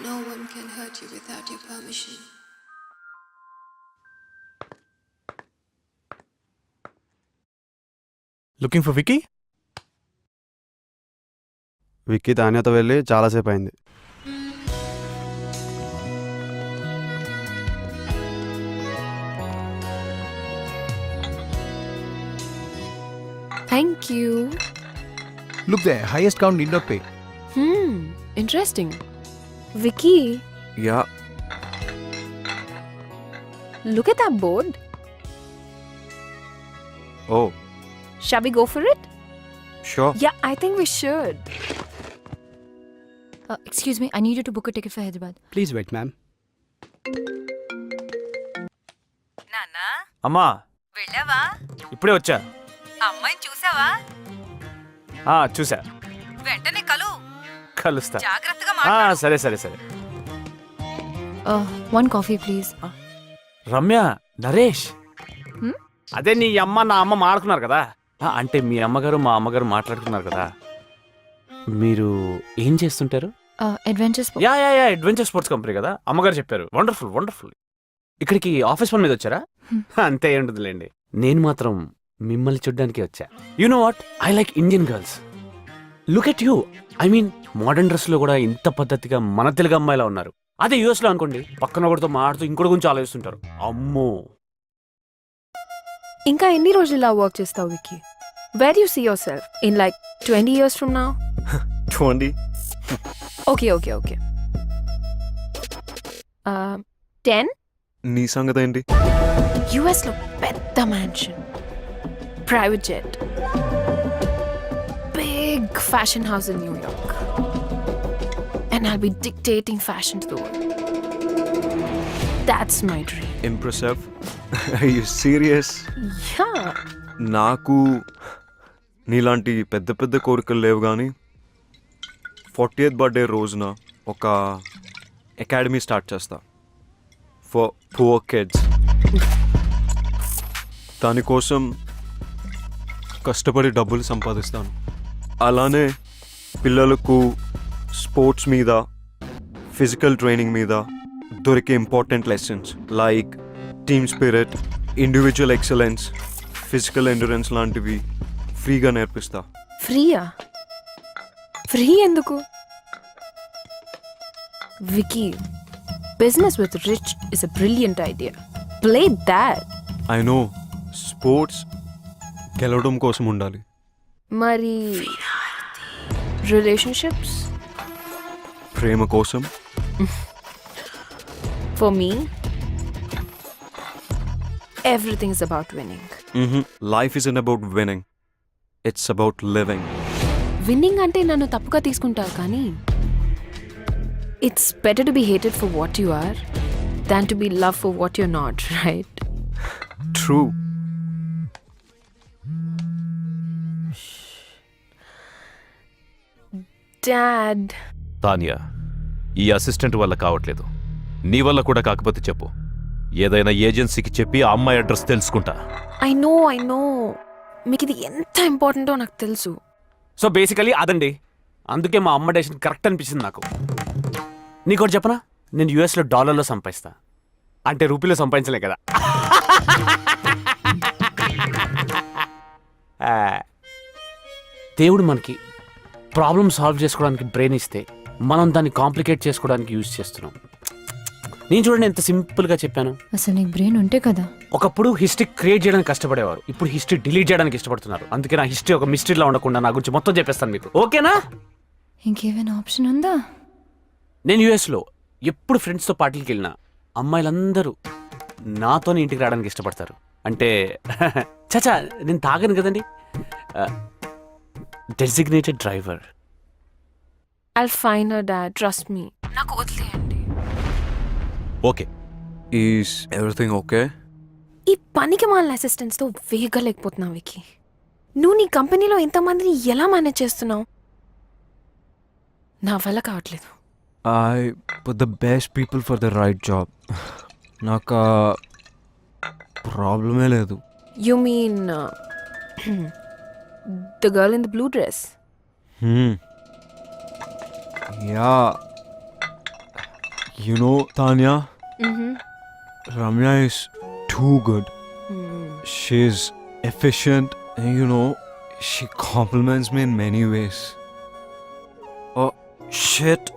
No one can hurt you without your permission. Looking for Vicky? Vicky తాన్యతో వెళ్ళి చాలాసేపు అయింది. Thank you. Look there, highest count need not pay. Interesting. Vicky, Yeah. look at that board. Oh, Shall we go for it? sure. Yeah, I think we should. Excuse me, I need you to book a ticket for Hyderabad. Please wait, ma'am. నాన్నా అమ్మా వెళ్ళావా? ఇప్పుడే వచ్చా. అమ్మాయిని చూసావా? చూసా. వెంటనే కలుస్తా. జాగ్రత్తగా మాట్లాడు. సరే సరే సరే. One coffee, please. Ramya, Naresh, Hmm? అదే నీ అమ్మ నా అమ్మ మాట్లాడుకున్నారు కదా, అంటే మీ అమ్మగారు మా అమ్మగారు మాట్లాడుకున్నారు కదా. మీరు ఏం చేస్తుంటారు? Adventure sport. Yeah adventure sports company కదా, అమ్మగారు చెప్పారు. Wonderful wonderful. ఇక్కడికి ఆఫీస్ పని మీద వచ్చారా? అంతే ఉంటుందిలేండి. నేను మాత్రం మిమ్మల్ని చూడ్డానికి వచ్చా. You know what, I like Indian girls. Look at you. I mean modern dress లో కూడా ఇంత పద్ధతిగా మన తెలుగు అమ్మాయిలా ఉన్నారు. అదే యూఎస్ లో అనుకోండి, పక్కన ఒకటితో మాడుతూ ఇంకోటి గురించి ఆలోచిస్తుంటారు. అమ్మో. ఇంకా ఎన్ని రోజులు ఇలా వర్క్ చేస్తావు Vicky? Where do you see yourself? In like 20 years from now? 20. Okay. 10? నీ సంగతి ఏంటి? US లో పెద్ద mansion, private jet, big fashion house in న్యూయార్క్, and I'll be dictating fashion to the world. That's my dream. Impressive. Are you serious? Yeah. నాకు నీలాంటి పెద్ద పెద్ద కోరికలు లేవు కానీ 40th బర్త్డే రోజున ఒక అకాడమీ స్టార్ట్ చేస్తా ఫర్ పువర్ కిడ్స్. దానికోసం కష్టపడి డబ్బులు సంపాదిస్తాను. అలానే పిల్లలకు స్పోర్ట్స్ మీద, ఫిజికల్ ట్రైనింగ్ మీద దొరికే important lessons like team spirit, individual excellence, physical endurance లాంటివి ఫ్రీగా నేర్పిస్తా. ఫ్రీయా? ఫ్రీ ఎందుకు? Vicky, business with rich is a brilliant idea. Play that. I know, sports గెలవడం కోసం ఉండాలి. మరి రిలేషన్షిప్స్? ప్రేమ కోసం. For me, everything is about winning. Life isn't about winning. It's about living. Winning అంటే నన్ను తప్పుగా తీసుకుంటారు కానీ it's better to be hated for what you are than to be loved for what you're not, right? True. Dad. Tanya, ఈ assistant వల్ల కావట్లేదు. నీ వల్ల కూడా కాకపోతే చెప్పు, ఏదైనా ఏజెన్సీకి చెప్పి ఆ అమ్మాయి అడ్రస్ తెలుసుకుంటా. I know. మీకు ఇది ఎంత ఇంపార్టెంటో నాకు తెలుసు. సో బేసికలీ అదండి. అందుకే మా అమ్మ డెసిషన్ కరెక్ట్ అనిపించింది నాకు. నీకోటి చెప్పనా, నేను యూఎస్లో డాలర్లో సంపాదిస్తా, అంటే రూపీలో సంపాదించలే కదా. దేవుడు మనకి ప్రాబ్లమ్ సాల్వ్ చేసుకోవడానికి బ్రెయిన్ ఇస్తే మనం దాన్ని కాంప్లికేట్ చేసుకోవడానికి యూజ్ చేస్తున్నాం. నేను చూడండి ఎంత సింపుల్గా చెప్పాను. అసలు నీకు బ్రెయిన్ ఉంటే కదా. ఒకప్పుడు హిస్టరీ క్రియేట్ చేయడానికి కష్టపడేవారు, ఇప్పుడు హిస్టరీ డిలీట్ చేయడానికి ఇష్టపడుతున్నారు. అందుకే నా హిస్టరీ ఒక మిస్టరీలా ఉండకుండా నా గురించి మొత్తం చెప్పేస్తాను మీకు, ఓకేనా? ఇంకేమైనా ఆప్షన్ ఉందా? నేను యూఎస్లో ఎప్పుడు ఫ్రెండ్స్తో పార్టీకి వెళ్ళినా అమ్మాయిలందరూ నాతోనే ఇంటికి రావడానికి ఇష్టపడతారు. అంటే చచా నేను తాగను కదండి, designated driver. I'll find her, Dad. Trust me. నాకు వదిలేయండి. ఓకే. Is everything okay? ఈ పనికి మాలిన అసిస్టెంట్స్తో వేగలేకపోతున్నావు విక్కీ. నువ్వు నీ కంపెనీలో ఇంతమందిని ఎలా మేనేజ్ చేస్తున్నావు? నా వల్ల కావట్లేదు. I put the best people for the right job. నాకు ప్రాబ్లమే లేదు. You mean the girl in the blue dress? Yeah. You know, Tanya, Ramya is too good. She's efficient and you know, she compliments me in many ways. Oh, shit.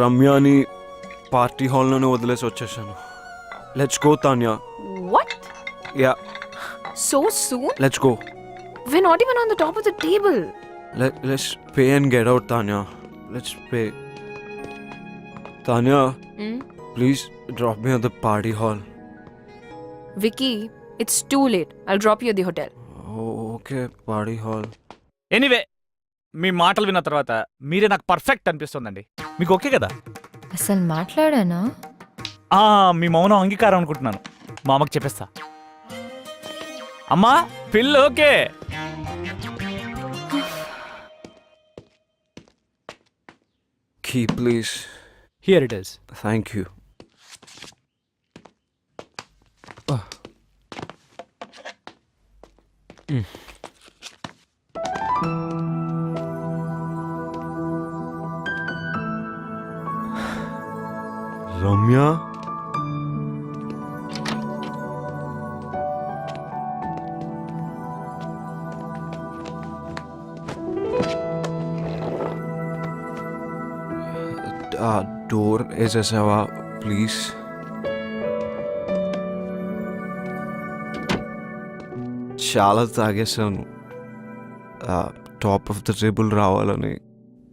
రమ్యాని party హాల్లోనే వదిలేసి వచ్చేసాను. Let's go Tanya. What? Yeah, So soon? Let's go. We're not even on the top of the table. Let's pay and get out, Tanya. Let's pay. Tanya, please drop me at the party hall. Vicky, it's too late. I'll drop you at the hotel. Oh, okay, party hall. Anyway మీ మాటలు విన్న తర్వాత మీరే నాకు perfect అనిపిస్తుందండి. మీకు okay కదా? అసలు మాట్లాడానా? మీ మౌనం అంగీకారం అనుకుంటున్నాను. మా అమ్మకి చెప్పేస్తా. అమ్మా పిల్ల okay. Key, please. Here it is. Thank you. Ramya? Door వేసేసావా ప్లీజ్? చాలా తాగేసాను. టాప్ ఆఫ్ ద టేబుల్ రావాలని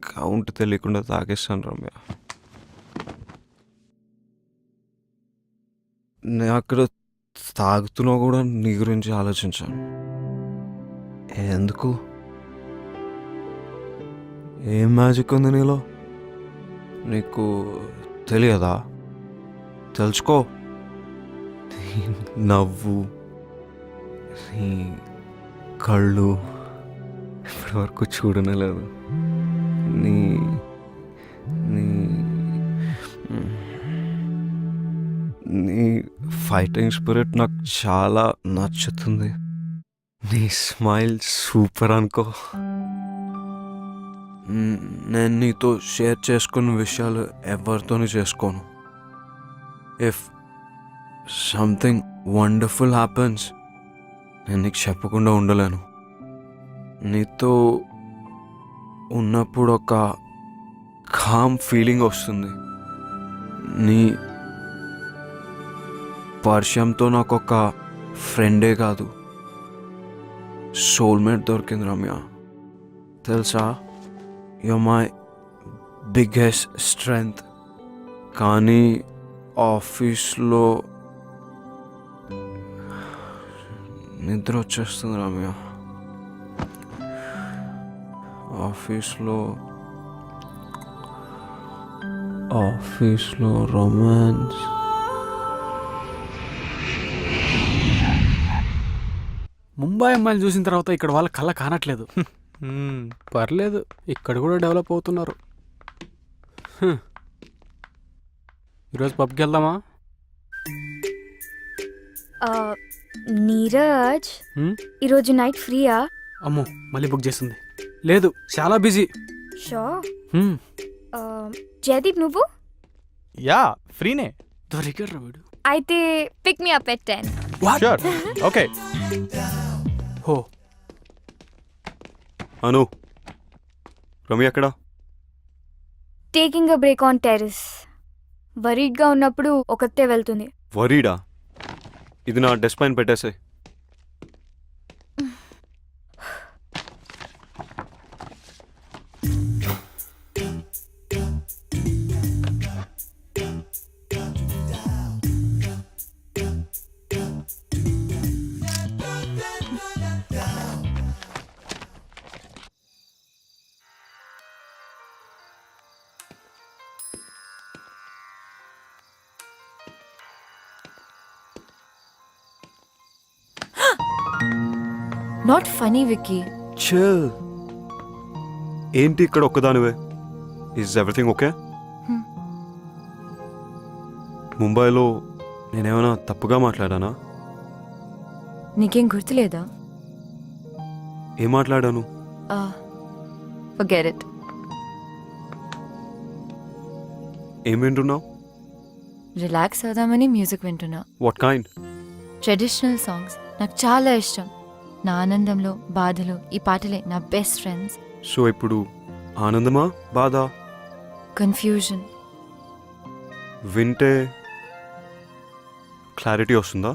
కౌంట్ తెలియకుండా తాగేసాను రమ్య. నేను అక్కడ తాగుతున్నా కూడా నీ గురించి ఆలోచించాను. ఎందుకు? ఏం మ్యాజిక్ ఉంది నీలో? నీకు తెలియదా? తెలుసుకో. నీ నవ్వు, నీ కళ్ళు ఇప్పటి వరకు చూడనలేదు. నీ నీ నీ ఫైటింగ్ స్పిరిట్ నాకు చాలా నచ్చుతుంది. నీ స్మైల్ సూపర్ అనుకో. నేను నీతో షేర్ చేసుకున్న విషయాలు ఎవరితోనూ చేసుకోను. ఇఫ్ సంథింగ్ వండర్ఫుల్ హ్యాపెన్స్ నేను నీకు చెప్పకుండా ఉండలేను. నీతో ఉన్నప్పుడు ఒక కామ్ ఫీలింగ్ వస్తుంది. నీ పరిచయంతో నాకు ఒక ఫ్రెండే కాదు, సోల్మేట్ దొరికింది రమ్య. తెలుసా, you're my biggest strength. కానీ ఆఫీస్లో నిద్ర వచ్చేస్తుంది రమ్య. ఆఫీస్లో రొమాన్స్. ముంబై అమ్మాయిలు చూసిన తర్వాత ఇక్కడ వాళ్ళ కళ్ళ కానట్లేదు. పర్లేదు, ఇక్కడ కూడా డెవలప్ అవుతున్నారు. ఈరోజు పబ్కి వెళ్దామా? నీరజ్, ఈరోజు నైట్ ఫ్రీయా? అమ్మో, మళ్ళీ బుక్ చేస్తుంది. లేదు, చాలా బిజీ. షో. జయదీప్, నువ్వు? యా, ఫ్రీనే. దొరికారు వీడు. అయితే pick me up at 10. Sure, okay. హో, అను, రమ్య ఎక్కడా? Taking a break on terrace. వరీడ్గా ఉన్నప్పుడు ఒకతే వెళ్తుంది. వరీడా? ఇది నా డెస్క్ పైన పెట్టేసాయి. Not funny Vicky. చిల్. ఏంటి ఇక్కడ ఒక్కదానివే? Is everything okay? ముంబైలో నేనేమైనా తప్పుగా మాట్లాడానా? నీకేం గుర్తులేదా? ఏం మాట్లాడాను? Forget it. ఏం వింటున్నావు? రిలాక్స్ అవుదామని మ్యూజిక్ వింటున్నా. What kind? ట్రెడిషనల్ సాంగ్స్ నాకు చాలా ఇష్టం. నా ఆనందంలో బాధలో ఈ పాటలే నా బెస్ట్ ఫ్రెండ్స్. సో ఇప్పుడు ఆనందమా బాధ? కన్ఫ్యూజన్. వింటే క్లారిటీ వస్తుందా?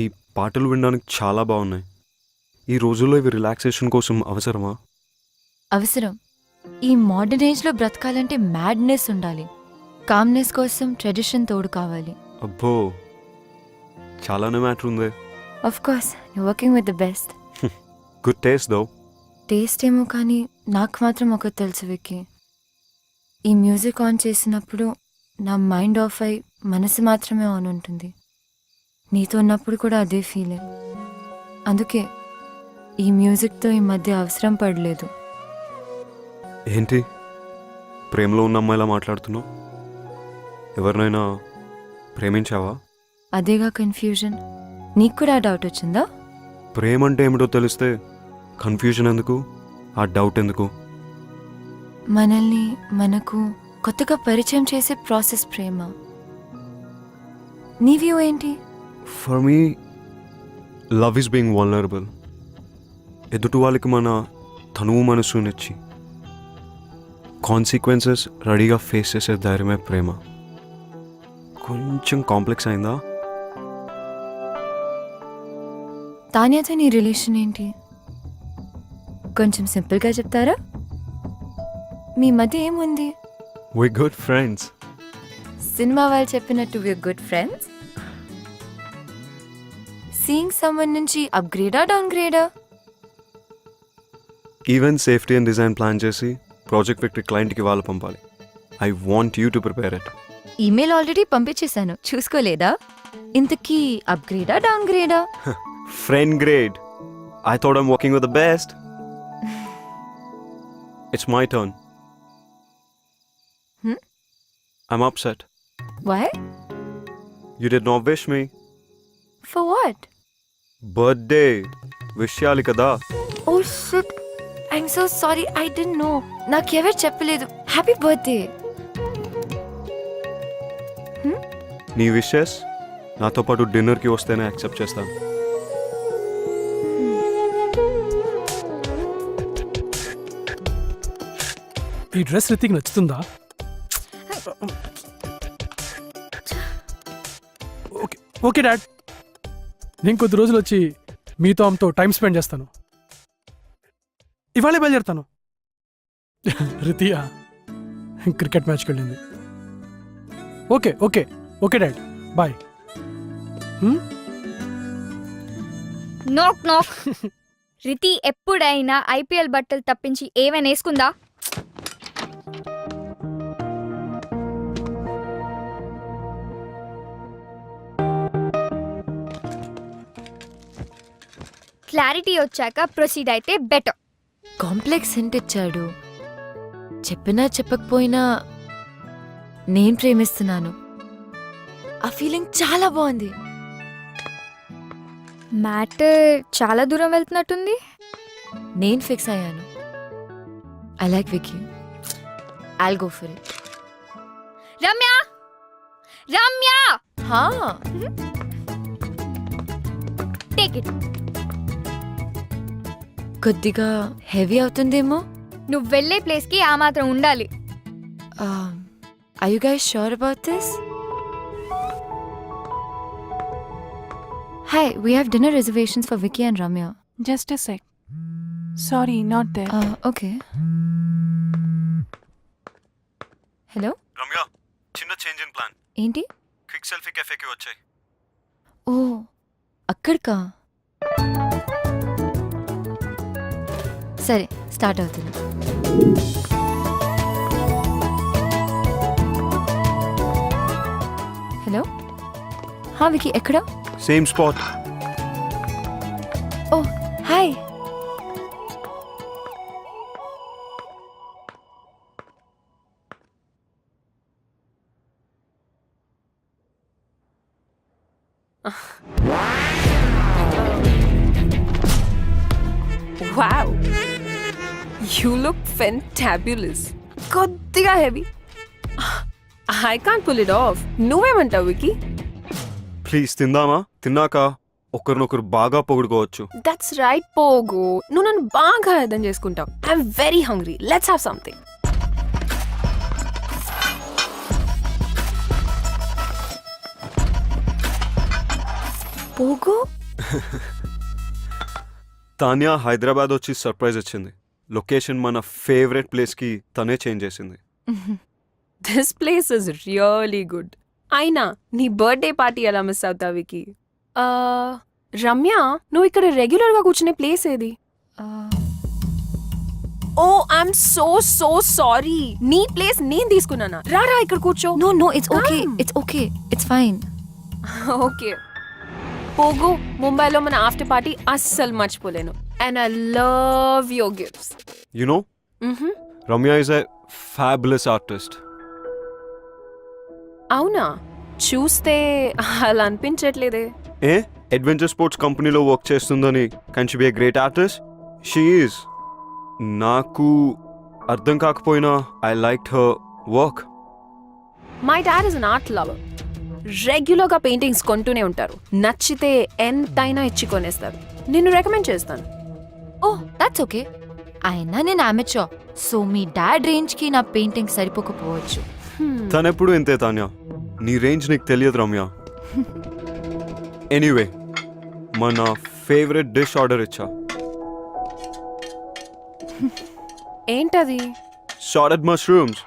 ఈ పాటలు వినడానికి చాలా బాగున్నాయి. ఈ రోజుల్లో ఇవి రిలాక్సేషన్ కోసం అవసరమా? అవసరం. ఈ మోడర్న్ ఏజ్లో బ్రతకాలంటే మ్యాడ్నెస్ ఉండాలి. కామ్నెస్ కోసం ట్రెడిషన్ తోడు కావాలి. అబ్బో, చాలానే మ్యాటర్ ఉంది. Of course you working with the best. Good taste though. Taste ఏమో కానీ నాకు మాత్రం ఒకటి తెలుసు విక్కీ. ఈ మ్యూజిక్ ఆన్ చేసినప్పుడు నా మైండ్ ఆఫ్ అయి మనసు మాత్రమే ఆన్ ఉంటుంది. నీతో ఉన్నప్పుడు కూడా అదే ఫీలింగ్. అందుకే ఈ మ్యూజిక్తో ఈ మధ్య అవసరం పడలేదు. ఏంటి ప్రేమలో ఉన్న అమ్మాయిలా మాట్లాడుతున్నావు? ఎవరినైనా ప్రేమించావా? అదేగా కన్ఫ్యూజన్. నీకు కూడా డౌట్ వచ్చిందా? ప్రేమ అంటే ఏమిటో తెలిస్తే కన్ఫ్యూజన్ ఎందుకు, ఆ డౌట్ ఎందుకు? మనల్ని మనకు కొత్తగా పరిచయం చేసే ప్రాసెస్ ప్రేమ. నీ వ్యూ ఏంటి? For me love is being vulnerable. ఎదుటి వాళ్ళకి మన తనువు మనసునిచ్చి కాన్సిక్వెన్సెస్ రెడీగా ఫేస్ చేసే ధైర్యమే ప్రేమ. కొంచెం కాంప్లెక్స్ అయిందా? తాన్యాతో నీ రిలేషన్ ఏంటి? కొంచెం సింపుల్గా చెప్తారా? మీ మధ్య ఏముంది? వి గుడ్ ఫ్రెండ్స్. సినిమా వాళ్ళు చెప్పినట్టు we good friends. Seeing someone నుంచి అప్గ్రేడా డౌన్ గ్రేడా? Event safety and design plan చేసి ప్రాజెక్ట్ విక్టరీ క్లయింట్కి వాళ్ళు పంపాలి. I want you to prepare it. Email already పంపించేశాను, చూసుకోలేదా? ఇంతకీ అప్గ్రేడా డౌన్ గ్రేడా? Friend grade. I thought I'm working with the best. It's my turn. I'm upset. Why? You did not wish me. For what? Birthday. Wish cheyali kada. Oh shit. I'm so sorry. I didn't know. నాకెవరు చెప్పలేదు. Happy birthday. నీ wishes నాతో పాటు డిన్నర్కి వస్తేనే accept చేస్తాను. ఈ dress Ritik నచ్చుతుందా? ఓకే ఓకే డాడ్, నేను కొద్ది రోజులు వచ్చి మీతో ఆమెతో టైం స్పెండ్ చేస్తాను. ఇవాళే బయలుదేరుతాను. రితియా క్రికెట్ మ్యాచ్కి వెళ్ళింది. Okay okay okay dad, bye. Knock knock. Riti ఎప్పుడైనా ఐపీఎల్ బట్టలు తప్పించి ఏమైనా వేసుకుందా? క్లారిటీ వచ్చాక ప్రొసీడ్ అయితే బెటర్. కాంప్లెక్స్ హింట్ ఇచ్చాడు. చెప్పినా చెప్పకపోయినా నేను ప్రేమిస్తున్నాను. ఆ ఫీలింగ్ చాలా బాగుంది. మ్యాటర్ చాలా దూరం వెళ్తున్నట్టుంది. నేను ఫిక్స్ అయ్యాను. I like Vicky. I'll go for it. Ramya Ramya హా, టేక్ ఇట్. కొద్దిగా హెవీ అవుతుందేమో. నువ్వు వెళ్ళే ప్లేస్కి ఆ మాత్రం ఉండాలి. Are you guys sure about this? Hi, we have dinner reservations for Vicky and Ramya. Just a sec sorry not there Okay. Hello Ramya చిన్న చేంజ్ ఇన్ ప్లాన్ ఏంటి? క్విక్ సెల్ఫీ కెఫేకి వచ్చాయి. ఓ అక్కడికా? సరే స్టార్ట్ అవుతుంది. హలో హా వికీ ఎక్కడ? Same spot. Oh hi. Wow you look fabulous. కొద్దిగా heavy. I can't pull it off. నువ్వేమంటావు వికీ? ప్లీజ్ తిందామా? తిన్నాక ఒకరినొకరు బాగా పొగుడుకోవచ్చు. దట్స్ రైట్ పోగు. నువ్వు నన్ను బాగా అర్థం చేసుకుంటావు. I'm very hungry. Let's have something. పోగు తాన్యా హైదరాబాద్ వచ్చి సర్ప్రైజ్ ఇచ్చింది. లొకేషన్ మన ఫేవరెట్ ప్లేస్కి తనే చేంజ్ చేసింది. This place is really good. అయినా నీ బర్త్డే పార్టీ ఎలా మిస్ అవుతావు వికీ? రమ్య, నువ్వు ఇక్కడ రెగ్యులర్గా కూర్చునే ప్లేస్ ఏది? Oh I'm so so sorry. నీ ప్లేస్ నేను తీసుకున్నానా? రారా ఇక్కడ కూర్చో. No no it's okay. It's okay. It's fine. Okay Pogo, ముంబైలో మన ఆఫ్టర్ పార్టీ అస్సలు మర్చిపోలేను. And I love your gifts. You know Ramya is a fabulous artist. అవునా? చూస్తే అలా అనిపించట్లేదే. ఏ అడ్వెంచర్ స్పోర్ట్స్ కంపెనీలో వర్క్ చేస్తుందని can she be a great artist? She is. నాకు అర్థం కాకపోయినా I like her work. My dad is an art lover. రెగ్యులర్గా పెయింటింగ్స్ కొంటూనే ఉంటారు. నచ్చితే ఎంతైనా ఇచ్చి కొనేస్తారు. నిన్ను రికమెండ్ చేస్తాను. Oh that's okay. అయినా నేను అమెచర్, సో మీ డాడ్ రేంజ్కి నా పెయింటింగ్ సరిపోకపోవచ్చు. తనెప్పుడు ఇంతే తాన్యా. నీ రేంజ్ నీకు తెలియదు రమ్య. ఎనీవే మన ఫేవరెట్ డిష్ ఆర్డర్ ఇచ్చా. ఏంటది? Sauteed mushrooms.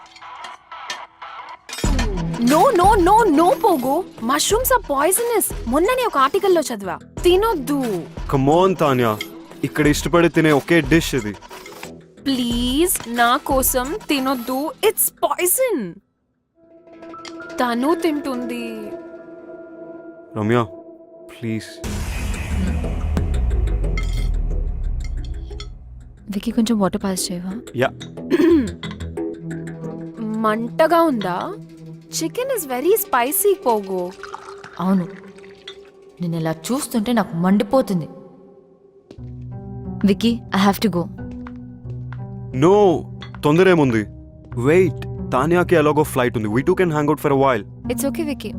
No no no no పోగు. Mushrooms are poisonous. మొన్ననే ఒక ఆర్టికల్లో చదివా. తినొద్దు. కమ్ ఆన్ తాన్యా, ఇక్కడ ఇష్టపడి తినే ఒకే డిష్ ఇది. ప్లీజ్ నా కోసం తినొద్దు. It's poison. తను తింటుంది. రమ్య ప్లీజ్. వికీ కొంచెం వాటర్ పాస్ చేయవా? యా. మంటగా ఉందా? చికెన్ ఇస్ వెరీ స్పైసీ పోగు. అవును, నేను ఇలా చూస్తుంటే నాకు మండిపోతుంది. Vicky I have to go. No, తొందర ఏముంది? వెయిట్, తాన్యాకి ఎలాగో ఫ్లైట్ ఉంది. We two can hang out for a while. It's okay Vicky,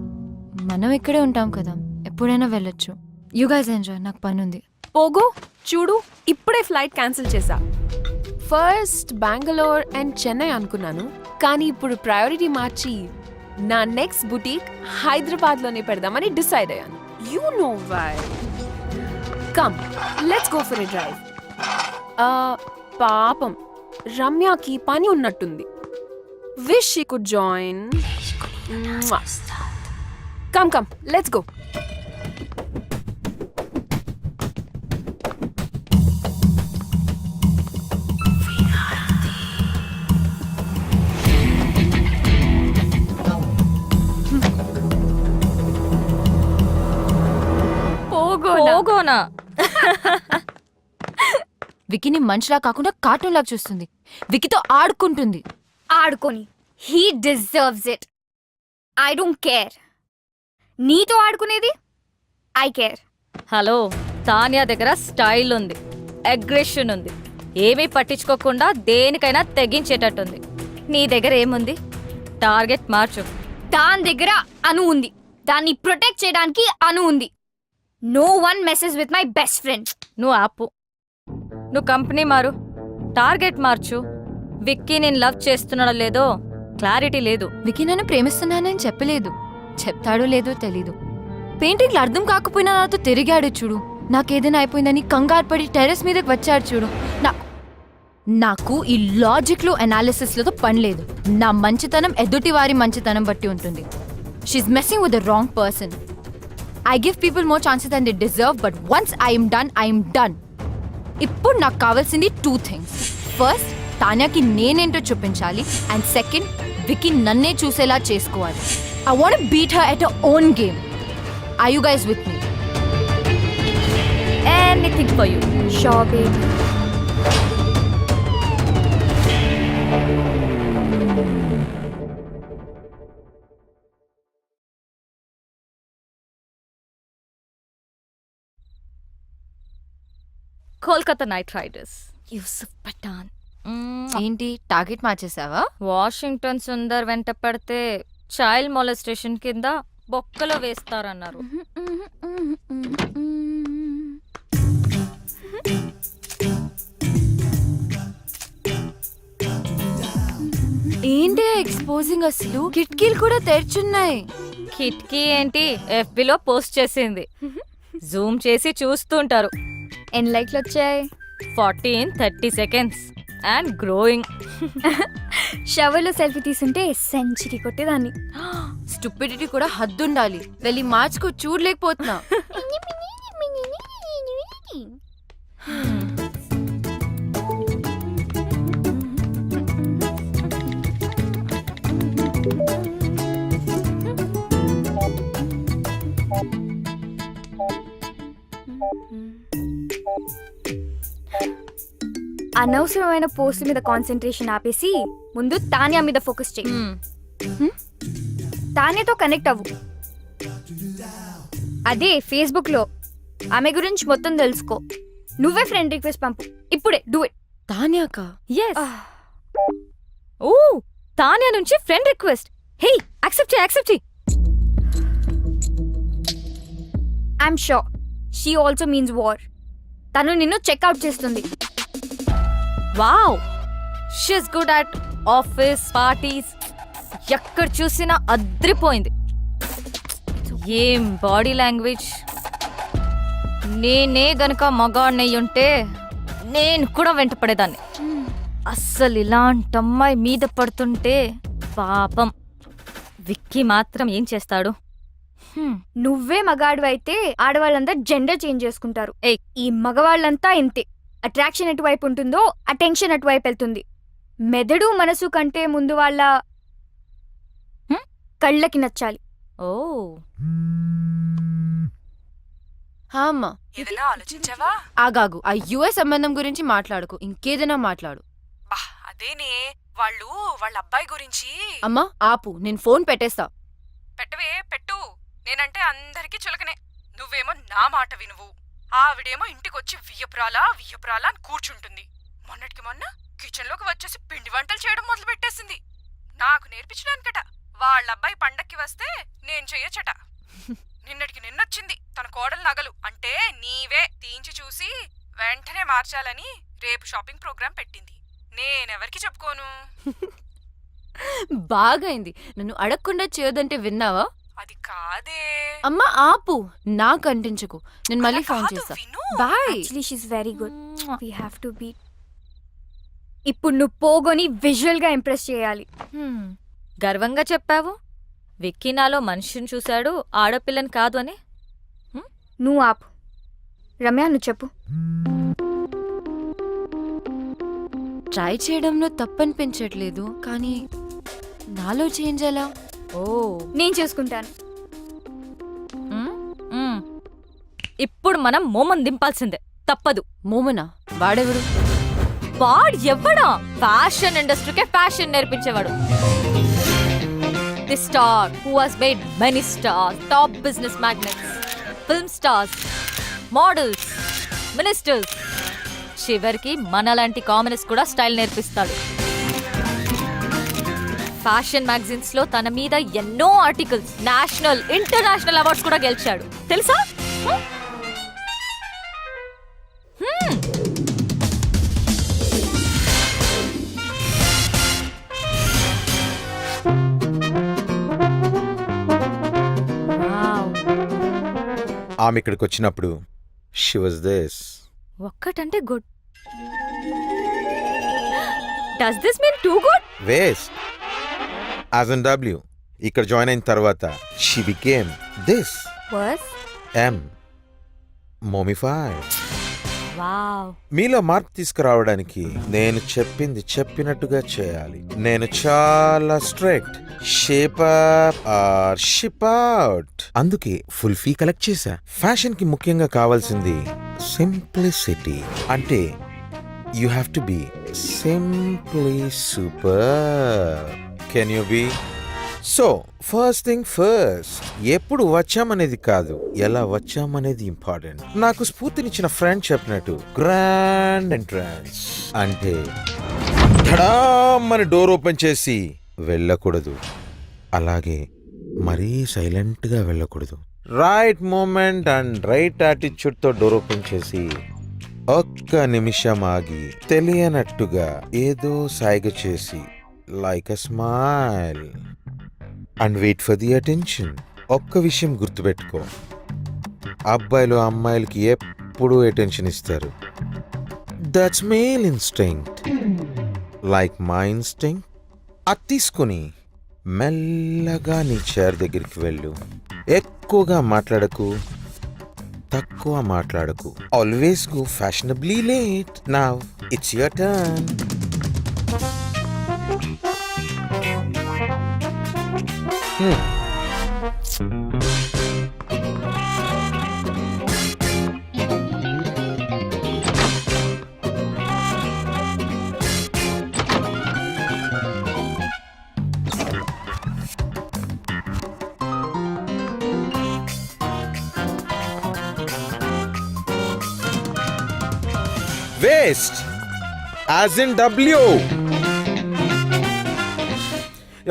మనం ఇక్కడే ఉంటాం కదా, ఎప్పుడైనా వెళ్ళొచ్చు. యూ గైస్ ఎంజాయ్, నాకు పని ఉంది. పోగు చూడు, ఇప్పుడే ఫ్లైట్ క్యాన్సిల్ చేశా. ఫస్ట్ బెంగళూరు అండ్ చెన్నై అనుకున్నాను, కానీ ఇప్పుడు ప్రయారిటీ మార్చి నా నెక్స్ట్ బుటీక్ హైదరాబాద్లోనే పెడదామని డిసైడ్ అయ్యాను. You know why. Come let's go for a drive. పాపం రమ్యకి పని ఉన్నట్టుంది. Wish she could join. Come come let's go. పోగోనా? వికీని మనిషిలా కాకుండా కార్టూన్ లాగా చూస్తుంది. వికీతో ఆడుకుంటుంది. ఆడుకొని he deserves it. I don't care. నీతో ఆడుకునేది ఐ కేర్. హలో, తాన్యా దగ్గర స్టైల్ ఉంది, అగ్రెషన్ ఉంది, ఏమీ పట్టించుకోకుండా దేనికైనా తెగించేటట్టుంది. నీ దగ్గర ఏముంది? టార్గెట్ మార్చు. దాని దగ్గర అను ఉంది, దాన్ని ప్రొటెక్ట్ చేయడానికి అను ఉంది. No one message with my best friend. నువ్వు ఆపు. నువ్వు కంపెనీ మారు, టార్గెట్ మార్చు. విక్కీ నేను లవ్ చేస్తున్నాడో లేదో క్లారిటీ లేదు. వికీ నన్ను ప్రేమిస్తున్నానని చెప్పలేదు. చెప్తాడో లేదో తెలీదు. పెయింటింగ్లు అర్థం కాకపోయినా నాతో తిరిగాడు చూడు. నాకేదైనా అయిపోయిందని కంగారు పడి టెర్రస్ మీదకి వచ్చాడు చూడు. నాకు ఈ లాజిక్లు అనాలిసిస్లతో పని లేదు. నా మంచితనం ఎదుటి వారి మంచితనం బట్టి ఉంటుంది. She's messing with the wrong person. I give people more chances than they deserve, but once I'm done. ఇప్పుడు నాకు కావాల్సింది 2 things. ఫస్ట్, తాన్యాకి నేనేంటో చూపించాలి. అండ్ సెకండ్, వికీ నన్నే చూసేలా చేసుకోవాలి. I want beat her at her own game. Are you guys with me? Anything for you. Sure, baby. Kolkata Knight Riders, Yusuf Pathan. ఏంటి target మార్చేసావా? Washington Sundar వెంట పడితే చైల్డ్ మొలెస్టేషన్ కింద బొక్కలో వేస్తారన్నారు. ఏంటి ఎక్స్పోజింగ్ అసలు? కిటికీలు కూడా తెరుచున్నాయి. కిటికీ ఏంటి, ఎఫ్బిలో పోస్ట్ చేసింది. జూమ్ చేసి చూస్తుంటారు. ఎన్ని లైక్లు వచ్చాయి? 40 in 30 seconds అండ్ గ్రోయింగ్. షవర్లో సెల్ఫీ తీసుంటే సెంచరీ కొట్టేదాన్ని. స్టూపిడిటీ కూడా హద్దుండాలి. వెళ్ళి మార్చుకో, చూడలేకపోతున్నా. అనవసరమైన పోస్ట్ మీద కాన్సన్ట్రేషన్ ఆపేసి ముందు తాన్యా మీద ఫోకస్ చేయి. తాన్యాతో కనెక్ట్ అవ్వు. అదే ఫేస్బుక్ లో ఆమె గురించి మొత్తం తెలుసుకో. నువ్వే ఫ్రెండ్ రిక్వెస్ట్ పంపు ఇప్పుడే. Do it. తాన్యాక? ఎస్. ఓ, తాన్యా నుంచి ఫ్రెండ్ రిక్వెస్ట్. హే, యాక్సెప్ట్ చేయి. I'm sure she also means war. తను నిన్ను చెక్అవుట్ చేస్తుంది. Wow, she's good at office parties. ఎక్కడ చూసినా అద్రిపోయింది. ఏం బాడీ లాంగ్వేజ్. నేనే గనక మగాడినయ్యుంటే నేను కూడా వెంట పడేదాన్ని. అస్సలు ఇలాంటి అమ్మాయి మీద పడుతుంటే పాపం. విక్కీ మాత్రం ఏం చేస్తాడు? నువ్వే మగాడివైతే ఆడవాళ్ళంతా జెండర్ చేంజ్ చేసుకుంటారు. ఈ మగవాళ్ళంతా ఇంతే. అట్రాక్షన్ ఎటువైపు ఉంటుందో అటెన్షన్ అటువైపు వెళ్తుంది. మెదడు మనసు కంటే ముందు వాళ్ళ కళ్ళకి నచ్చాలి. ఓ, అమ్మా, ఏదైనా ఆలోచించావా? ఆగాగు. ఆ యుఎస్ సంబంధం గురించి మాట్లాడుకు. ఇంకేదైనా మాట్లాడు. అదేనే, వాళ్ళు వాళ్ళ అబ్బాయి గురించి. అమ్మా ఆపు, నేను ఫోన్ పెట్టేస్తా. పెట్టవే పెట్టు. నేనంటే అందరికీ చులకనే. నువ్వేమో నా మాట వినువు. ఆవిడేమో ఇంటికొచ్చి వియ్యపురాలా అని కూర్చుంటుంది. మొన్నటికి మొన్న కిచెన్ లోకి వచ్చేసి పిండి వంటలు చేయడం మొదలు పెట్టేసింది. నాకు నేర్పించడానికట. వాళ్ళబ్బాయి పండక్కి వస్తే నేను చెయ్యొచ్చట. నిన్నటికి నిన్నొచ్చింది తన కోడలు నగలు అంటే నీవే తీయించి చూసి వెంటనే మార్చాలని రేపు షాపింగ్ ప్రోగ్రాం పెట్టింది. నేనెవరికి చెప్పుకోను. బాగైంది. నన్ను అడగకుండా చేయొద్దంటే విన్నావా? అది కాదే. అమ్మా ఆపు, నాకు అంటించకు. నేను మళ్ళీ ఫోన్ చేస్తా. Bye. Actually she's very good. We have to be. ఇప్పుడు నువ్వు పోగొని విజువల్ గా ఇంప్రెస్ చేయాలి. గర్వంగా చెప్పావు. విక్కీ నాలో మనిషిని చూశాడు, ఆడపిల్లని కాదు అని. నువ్వు ఆపు. రమ్య, నువ్వు చెప్పు. ట్రై చేయడంలో తప్పనిపించట్లేదు, కానీ నాలో చేంజ్ ఎలా? ఓ, నేను చేసుకుంటాను. ఇప్పుడు మనం మోమన్ దింపాల్సిందే, తప్పదు. మోమనా? వాడెవరు? వాడు ఎవడా? ఫ్యాషన్ ఇండస్ట్రీకే ఫ్యాషన్ నేర్పించేవాడు. The star who has made many stars, top business magnates, film stars, models, ministers, చివరికి మనలాంటి కామనర్స్ కూడా స్టైల్ నేర్పిస్తాడు. ఫ్యాషన్ మ్యాగజైన్స్ లో తన మీద ఎన్నో ఆర్టికల్స్, నేషనల్ ఇంటర్నేషనల్ అవార్డ్స్ కూడా గెలిచాడు, తెలుసా? ఆమె ఇక్కడికి వచ్చినప్పుడు షీ వాజ్ దిస్. ఒక్కటంటే good. Does this mean too good? Waste. యాజ్ ఎన్ డబ్ల్యూ ఇక్కడ జాయిన్ అయిన తర్వాత she became this. Worse momified. Wow. మీలో మార్పు తీసుకురావడానికి నేను చెప్పింది చెప్పినట్టుగా చేయాలి. నేను చాలా strict. Shape up or ship out. అందుకే ఫుల్ ఫీ కలెక్ట్ చేశా. ఫ్యాషన్ కి ముఖ్యంగా కావాల్సింది సింప్లిసిటీ. అంటే you have to be simply super. Can you be? So first thing first, ఎప్పుడు వచ్చామనేది కాదు, ఎలా వచ్చామనేది ఇంపార్టెంట్. నాకు స్ఫూర్తినిచ్చిన ఫ్రెండ్ చెప్పినట్టు గ్రాండ్ ఎంట్రన్స్ అంటే ధడామని డోర్ ఓపెన్ చేసి వెళ్ళకూడదు, అలాగే మరీ సైలెంట్ గా వెళ్ళకూడదు. Right moment and right attitude తో డోర్ ఓపెన్ చేసి ఒక్క నిమిషం ఆగి తెలియనట్టుగా ఏదో సాయిగ చేసి like a smile and wait for the attention. ఒక్క విషయం గుర్తుపెట్టుకో, అబ్బాయిలు అమ్మాయిలకి ఎప్పుడూ అటెన్షన్ ఇస్తారు. That's male instinct like my instinct. అది తీసుకుని మెల్లగా నీ చైర్ దగ్గరికి వెళ్ళు. ఎక్కువగా మాట్లాడకు, తక్కువ మాట్లాడకు. Always go fashionably late. Now it's your turn. Waste, as in W.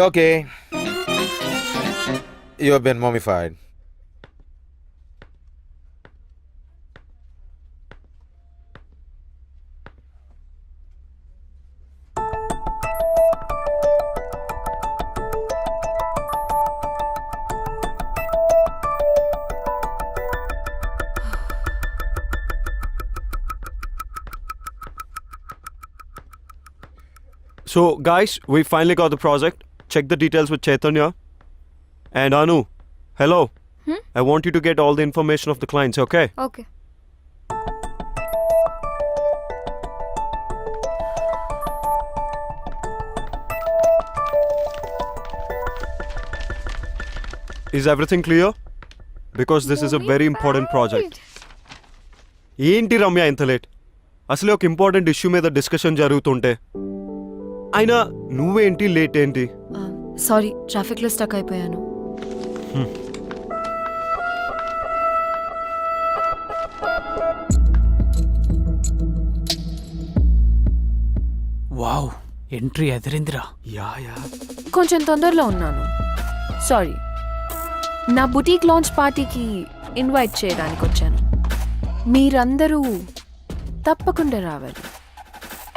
Okay. You have been mummified. So, guys, we finally got the project. Check the details with Chaitanya. And Anu, hello. I want you to get all the information of the clients, okay? Okay. Is everything clear? Because this is a very important project. ఏంటి రమ్య ఇంత late? అసలే ఒక important issue మీద discussion జరుగుతుంటే అయినా నువ్వేంటి late ఏంటి? Sorry, ట్రాఫిక్లో స్టక్ అయిపోయాను. Wow, entry ఎదిరిందిరా. యా కొంచెం తొందరలో ఉన్నాను, సారీ. నా బుటీక్ లాంచ్ పార్టీకి ఇన్వైట్ చేయడానికి వచ్చాను. మీరందరూ తప్పకుండా రావాలి.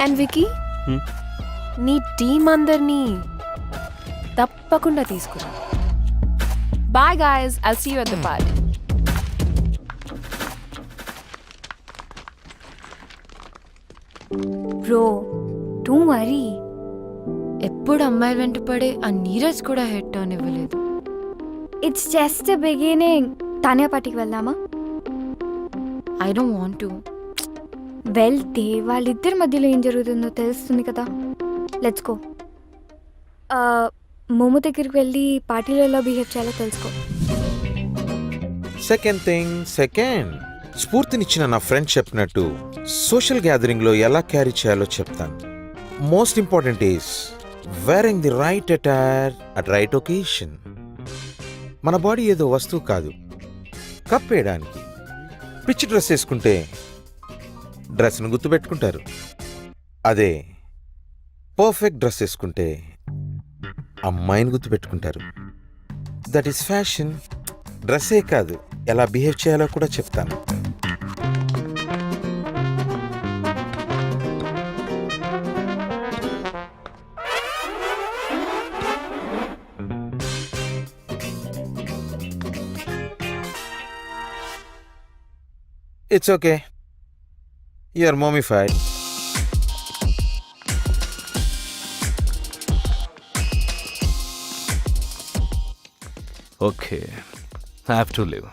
అండ్ వికీ, నీ టీం అందరినీ తప్పకుండా తీసుకురా. Bye guys, I'll see you at the party. Bro, don't worry. ఎప్పుడు అమ్మాయిల వెంట పడే ఆ నీరజ్ కూడా హెడ్ టర్న్ ఇవ్వలేదు. It's just beginning. తానియా పార్టీకి వెళ్దామా? I don't want to. వెళ్తే వాళ్ళిద్దరి మధ్యలో ఏం జరుగుతుందో తెలుస్తుంది కదా. Let's go. మోము దగ్గరికి వెళ్ళి పార్టీలో ఎలా బిహేవ్ చేయాలో తెలుసుకో. సెకండ్ థింగ్ సెకండ్, స్ఫూర్తినిచ్చిన నా ఫ్రెండ్ చెప్పినట్టు సోషల్ గ్యాదరింగ్ లో ఎలా క్యారీ చేయాలో చెప్తాను. Most important is wearing the right attire at right occasion. మన బాడీ ఏదో వస్తువు కాదు, కప్పేయడానికి. పిచ్చి డ్రెస్ వేసుకుంటే డ్రెస్ను గుర్తుపెట్టుకుంటారు. అదే పర్ఫెక్ట్ డ్రెస్ వేసుకుంటే అమ్మాయిని గుర్తుపెట్టుకుంటారు. That is fashion. డ్రెస్సే కాదు, ఎలా బిహేవ్ చేయాలో కూడా చెప్తాను. It's okay, you are momified. Okay, I have to leave.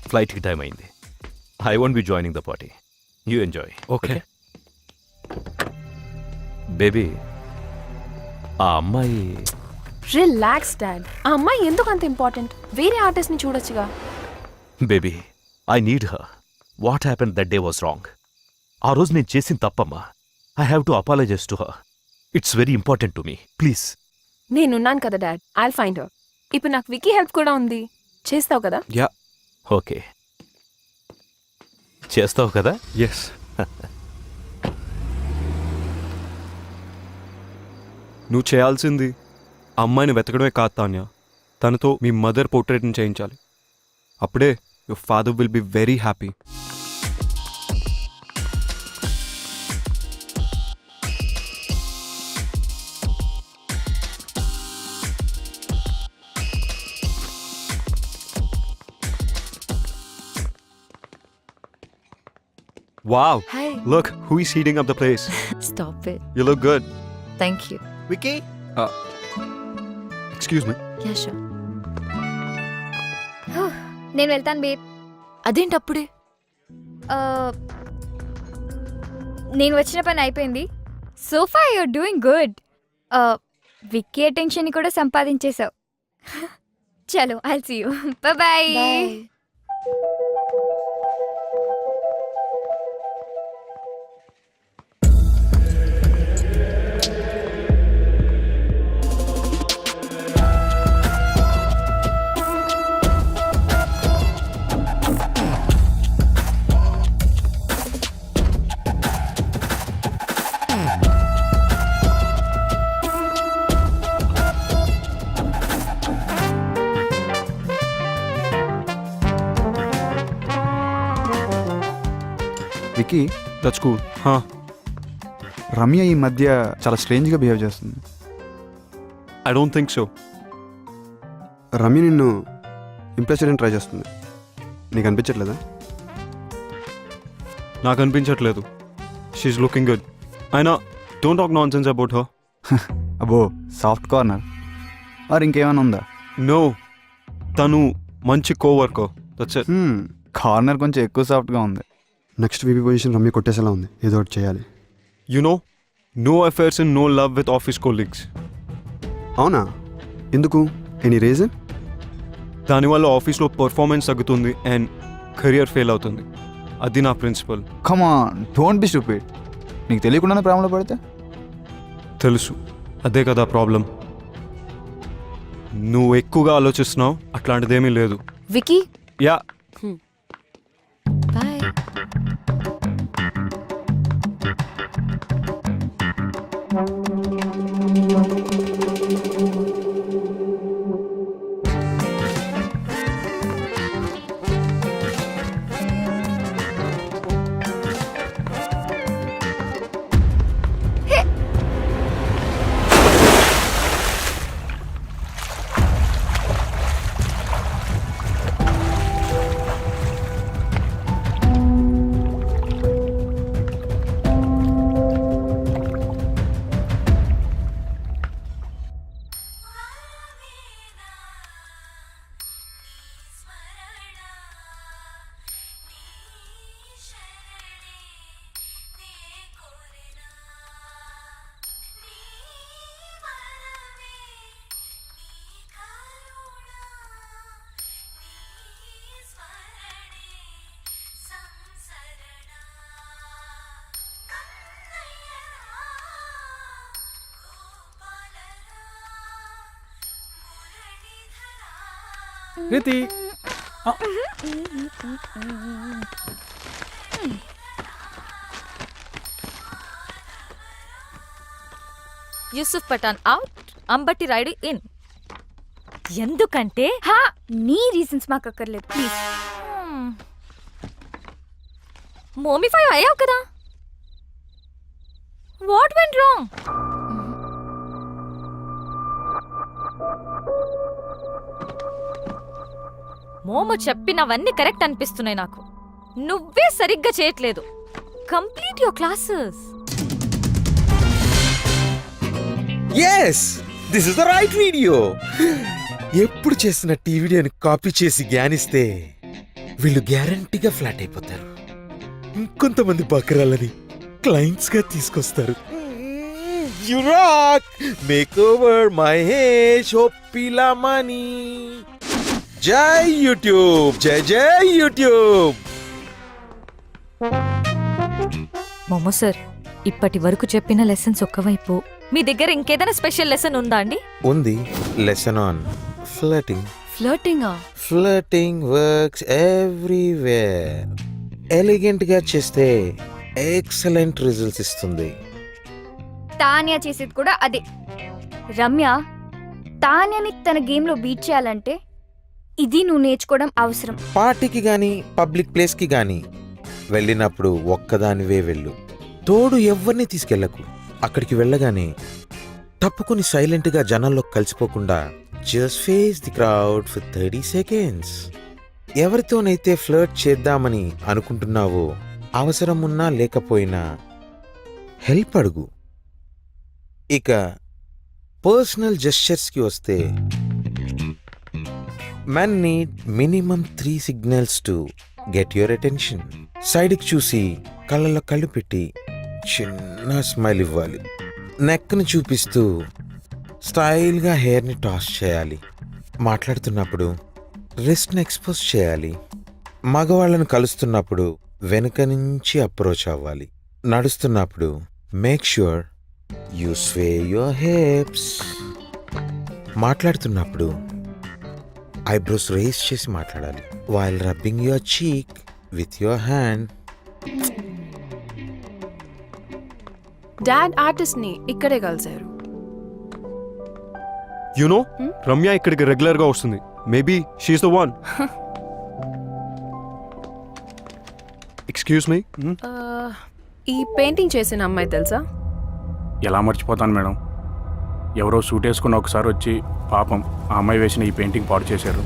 ఫ్లైట్కి టైం అయింది. I won't be joining the party. You enjoy. Okay. Baby, ఆ అమ్మాయి రిలాక్స్ డాడ్. ఆ అమ్మాయి ఎందుకు అంత ఇంపార్టెంట్? వేరే ఆర్టిస్ట్ ని చూడొచ్చుగా. Baby, I need her. What happen that day was wrong. ఆ రోజు నేను చేసిన తప్పమ్మా. I have to apologise to her. It's very important to me. Please. నేనున్నాను కదా డాడ్, ఐల్ ఫైండ్ హర్. ఇప్పుడు నాకు వికీ హెల్ప్ కూడా ఉంది. చేస్తావు కదా? యా. ఓకే, చేస్తావు కదా? ఎస్. నువ్వు చేయాల్సింది అమ్మాయిని వెతకడమే కాదు తాన్యా, తనతో మీ మదర్ పోర్ట్రేట్ని చేయించాలి. అప్పుడే your father will be very happy. Wow, Hi. look who is heating up the place. Stop it. You look good. Thank you. Vicky, Excuse me. Yeah, sure. నేను వెళ్తాను బేబ్. అదేంటి అప్పుడే? నేను వచ్చిన పని అయిపోయింది. So far you're doing good. Vicky attention కూడా సంపాదించేశావు. చలో, I'll see you. Bye. Vicky, That's cool. Huh? Ramya ఈ మధ్య చాలా స్ట్రేంజ్గా బిహేవ్ చేస్తుంది. I don't think so. Ramya నిన్ను ఇంప్రెస్ చేయడానికి ట్రై చేస్తుంది. నీకు అనిపించట్లేదా? నాకు అనిపించట్లేదు. She's looking good. అయినా don't talk non sense about her. అబ్బో, సాఫ్ట్ కార్నర్ మరి ఇంకేమైనా ఉందా? నో, తను మంచి కోవర్కర్. That's it. కార్నర్ కొంచెం ఎక్కువ సాఫ్ట్గా ఉంది. నెక్స్ట్ వీపీ పొజిషన్ రమ్య కొట్టేసేలా ఉంది. ఏదో ఒకటి చేయాలి. You know, no affairs and no love with office colleagues. అవునా? ఎందుకు? Any reason? దానివల్ల ఆఫీస్లో పర్ఫార్మెన్స్ తగ్గుతుంది అండ్ కెరియర్ ఫెయిల్ అవుతుంది. అది నా principle. Come on, don't be stupid. నీకు తెలియకుండానే ప్రాబ్లంలో పడితే? తెలుసు, అదే కదా ప్రాబ్లం. నువ్వు ఎక్కువగా ఆలోచిస్తున్నావు. అట్లాంటిదేమీ లేదు. Vicky, yeah. Bye. Riti, Yusuf Pathan out, Ambati Rayudu in. ఎందుకంటే నీ రీజన్స్ మాకు అక్కర్లేదు ప్లీజ్. మోమిఫై అయ్యావు కదా. What went wrong? మోము చెప్పినవన్నీ కరెక్ట్ అనిపిస్తున్నాయి నాకు. నువ్వే సరిగ్గా చేయట్లేదు. Complete your classes. Yes this is the right video. ఎప్పుడు చేసిన టీ వీడియోని కాపీ చేసి జ్ఞానిస్తే వీళ్ళు గ్యారంటీగా ఫ్లాట్ అయిపోతారు. ఇంకొంతమంది బకరాలని క్లయింట్స్ గా తీసుకొస్తారు. You rock make over Mahesh Pilamani. జై యూట్యూబ్, జై జై యూట్యూబ్. మోమో సార్, ఇప్పటి వరకు చెప్పిన లెసన్స్ ఒక్కవైపు, మీ దగ్గర ఇంకేదైనా స్పెషల్ లెసన్ ఉందా అండి? ఉంది. Lesson on flirting. ఫ్లర్టింగా? Flirting works everywhere. ఎలిగెంట్ గా చేస్తే ఎక్సలెంట్ రిజల్ట్స్ ఇస్తుంది. తాన్యా చేసేది కూడా అదే. రమ్య తాన్యని తన గేమ్ లో బీట్ చేయాలంటే ఇది నువ్వు నేర్చుకోవడం అవసరం. పార్టీకి గాని పబ్లిక్ ప్లేస్ కి గాని వెళ్ళినప్పుడు ఒక్కదానివే వెళ్ళు. తోడు ఎవరిని తీసుకెళ్లకు. అక్కడికి వెళ్ళగానే తప్పుకుని సైలెంట్ గా జనాల్లో కలిసిపోకుండా just face the crowd for 30 seconds. ఎవరితోనైతే ఫ్లర్ట్ చేద్దామని అనుకుంటున్నావో అవసరం ఉన్నా లేకపోయినా హెల్ప్ అడుగు. ఇక పర్సనల్ జెస్చర్స్ కి వస్తే men need minimum 3 signals to get your attention. సైడ్కి చూసి కళ్ళలో కళ్ళు పెట్టి చిన్న స్మైల్ ఇవ్వాలి. నెక్ను చూపిస్తూ స్టైల్గా హెయిర్ని టాస్ చేయాలి. మాట్లాడుతున్నప్పుడు రిస్ట్ని ఎక్స్పోజ్ చేయాలి. మగవాళ్ళను కలుస్తున్నప్పుడు వెనుక నుంచి అప్రోచ్ అవ్వాలి. నడుస్తున్నప్పుడు make sure you sway your hips. మాట్లాడుతున్నప్పుడు ఐబ్రోస్ రేస్ చేసి మాట్లాడాలి. While rubbing your cheek with your hand. Dad artist ని ఇక్కడే కలిశారు. యునో రమ్య ఇక్కడికి రెగ్యులర్ గా వస్తుంది. Maybe she's the one. Excuse me. ఈ పెయింటింగ్ చేసిన అమ్మాయి తెలుసా? ఎలా మర్చిపోతాను మేడం. ఎవరో సూట్ వేసుకున్న ఒకసారి వచ్చి పాపం ఆ అమ్మాయి వేసిన ఈ పెయింటింగ్ పాడు చేశారు.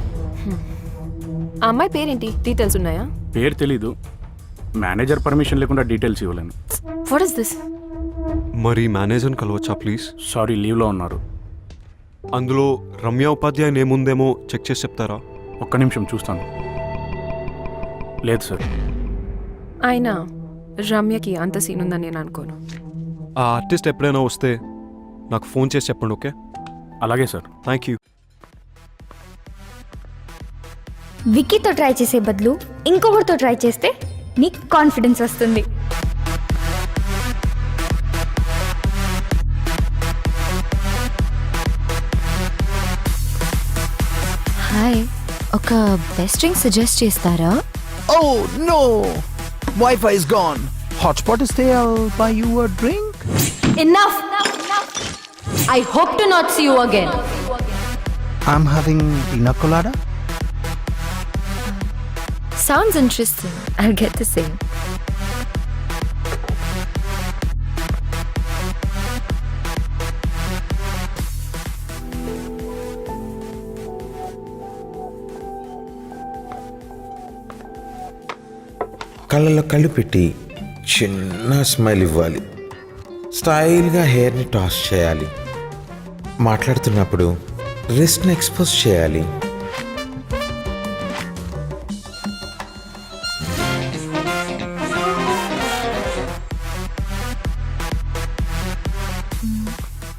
ఆ అమ్మాయి పేరేంటి? డీటెయిల్స్ ఉన్నాయా? పేరు తెలీదు. మేనేజర్ పర్మిషన్ లేకుండా డీటెయిల్స్ ఇవ్వలేను. What is this? మరి మేనేజర్ని కలవచ్చా ప్లీజ్? సారీ, లీవ్లో ఉన్నారు. అందులో రమ్య ఉపాధ్యాయుని ఏముందేమో చెక్ చేసి చెప్తారా? ఒక్క నిమిషం చూస్తాను. లేదు సార్. అయినా రమ్యకి అంత సీన్ ఉందని నేను అనుకోను. ఆ ఆర్టిస్ట్ ఎప్పుడైనా వస్తే నాకు ఫోన్ చేసి చెప్పండి. ఓకే? అలాగే సార్. Thank you. విక్కీతో ట్రై చేసే బదులు ఇంకొకరితో ట్రై చేస్తే నీకు కాన్ఫిడెన్స్ వస్తుంది. హాయ్, ఒక బెస్ట్ డ్రింక్ సజెస్ట్ చేస్తారా? Oh no! Wi-Fi is gone. Hotspot is there. I'll buy you a drink. Enough! I hope to not see you again. I'm having pina colada. Sounds interesting. I'll get the same. కళ్ళలో కళ్ళు పెట్టి చిన్న smile ఇవ్వాలి. స్టైల్గా హెయిర్ని toss చేయాలి. మాట్లాడుతున్నప్పుడు రిస్ట్ని expose చేయాలి.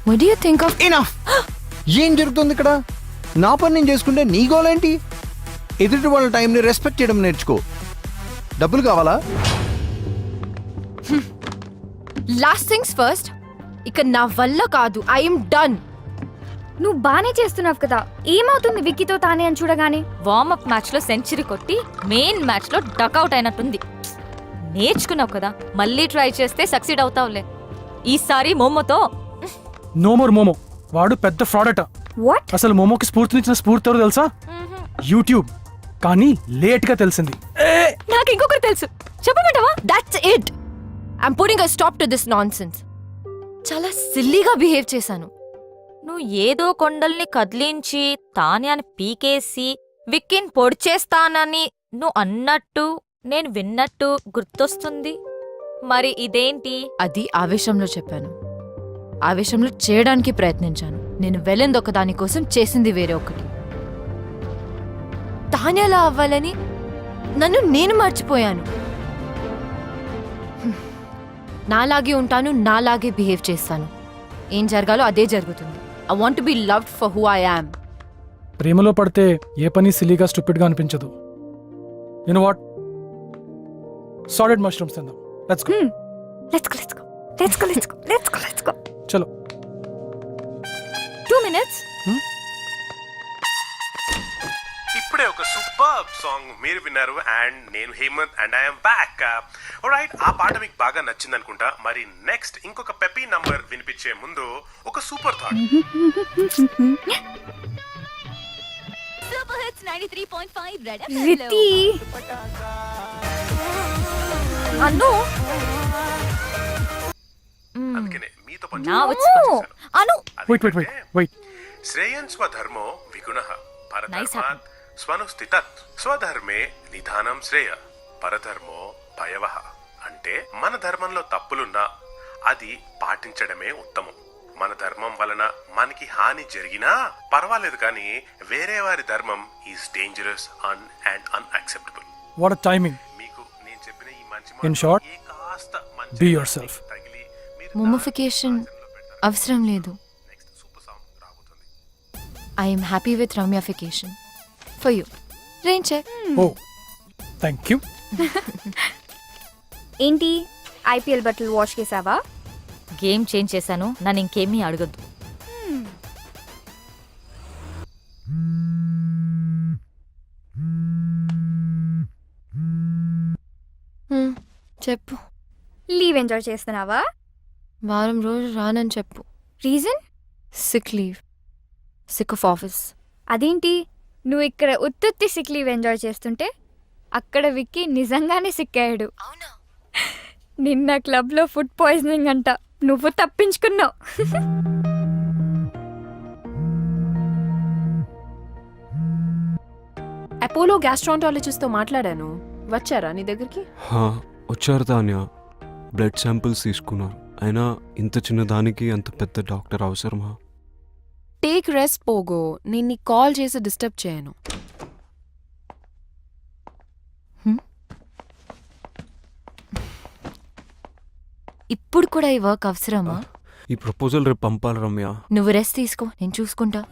What do you think of? Enough! ఏం జరుగుతుంది ఇక్కడ? నా పని నేను చేసుకుంటే నీ గోలేంటి? ఎదుటి వాళ్ళ టైంని రెస్పెక్ట్ చేయడం నేర్చుకో. డబ్బులు కావాలా? Last things first. ఇక నా వల్ల కాదు. I'm done. నువ్వు బానే చేస్తున్నావు కదా. ఏమవుతుంది విక్కీతో తానే అని చూడగానే? వార్మప్ మ్యాచ్ లో సెంచరీ కొట్టి మెయిన్ మ్యాచ్ లో డకౌట్ అయినట్టుంది. నేర్చుకున్నావు కదా, మళ్ళీ ట్రై చేస్తే సక్సీడ్ అవుతావులే. ఈసారి మోమోతో. No more momo. వాడు పెద్ద ఫ్రాడ్ అట. వాట్? అసలు మోమోకి స్ఫూర్తినిచ్చిన స్ఫూర్తి ఎవరో తెలుసా? యూట్యూబ్. కానీ లేట్ గా తెలిసింది. నాకు ఇంకొకటి తెలుసు. చెప్పమంటావా? That's it. I'm putting a stop to this nonsense. చాలా సిల్లీగా బిహేవ్ చేశాను. నువ్వు ఏదో కొండల్ని కదిలించి తాన్యాని పీకేసి విక్కిన్ పొడిచేస్తానని నువ్వు అన్నట్టు నేను విన్నట్టు గుర్తొస్తుంది. మరి ఇదేంటి? అది ఆవేశంలో చెప్పాను. ఆవేశంలో చేయడానికి ప్రయత్నించాను. నేను వెళ్ళింది ఒక దానికోసం, చేసింది వేరే ఒకటి. తానేలా అవ్వాలని నన్ను నేను మర్చిపోయాను. నాలాగే ఉంటాను, నాలాగే బిహేవ్ చేస్తాను. ఏం జరగాలో అదే జరుగుతుంది. I want be loved for who I am. ప్రేమలో పడితే ఏ పని సిలీగా స్టూపిడ్గా అనిపించదు. You know what, solid mushrooms తిందాం. Let's go. Let's go. చలో. 2 minutes. ఇప్పుడే ఒక సూపర్ సాంగ్ మీరు విన్నారు అండ్ నేను Hemanth and I'm back. Right, ఆ పాట మీకు బాగా నచ్చింది అనుకుంటా. మరి నెక్స్ట్ ఇంకొక పెపీ నంబర్ వినిపించే ముందు ఒక super thought. Super hits 93.5 red FM. రితి అను అందుకనే మీతో Now it's fun. Anu wait. శ్రేయన్ స్వధర్మో విగుణః Nice పరధర్మాత్ స్వనుస్థితత్ స్వధర్మే నిధానం శ్రేయ పరధర్మో భయవః. అంటే మన ధర్మంలో తప్పులున్నా అది పాటించడమే ఉత్తమం. మన ధర్మం వలన మనకి హాని జరిగినా పర్వాలేదు, కానీ వేరే వారి ధర్మం is dangerous and unacceptable. What a timing. మీకు నేను చెప్పిన ఈ మంచి In short, ఏ కాస్త మంచి be yourself. తగిలి మీరు ముమ్మిఫికేషన్ అవసరం లేదు. నెక్స్ట్ సూపర్ సాంగ్ రాబోతుంది. ఐఎమ్ హ్యాపీ విత్ రమ్యాఫికేషన్ for you. Rain check. Oh thank you. ఏంటి ఐపీఎల్ బట్టలు వాష్ చేసావా? గేమ్ చేంజ్ చేశాను, నన్ను ఇంకేమీ అడగద్దు. చెప్పు. లీవ్ ఎంజాయ్ చేస్తున్నావా? వారం రోజు రానని చెప్పు. Reason? Sick leave. Sick of office. అదేంటి, నువ్వు ఇక్కడ ఉత్తుత్తి సిక్ లీవ్ ఎంజాయ్ చేస్తుంటే అక్కడ విక్కీ నిజంగానే సిక్ అయ్యాడు. అవునా? నిన్న క్లబ్లో ఫుడ్ పాయిజనింగ్ అంట, నువ్వు తప్పించుకున్నావు. అపోలో గ్యాస్ట్రాంటాలజిస్ట్తో మాట్లాడాను. వచ్చారా నీ దగ్గరికి? వచ్చారు తాన్య. బ్లడ్ శాంపిల్స్ తీసుకున్నారు. అయినా ఇంత చిన్న దానికి అంత పెద్ద డాక్టర్ అవసరమా? టేక్ రెస్ట్ పోగో, నేను నీకు కాల్ చేసి డిస్టర్బ్ చేయను. ఇప్పుడు కూడా ఈ వర్క్ అవసరమా? ఈ ప్రపోజల్ రేపు పంపాలి రమ్య. నువ్వు రెస్ట్ తీసుకో, నేను చూసుకుంటా.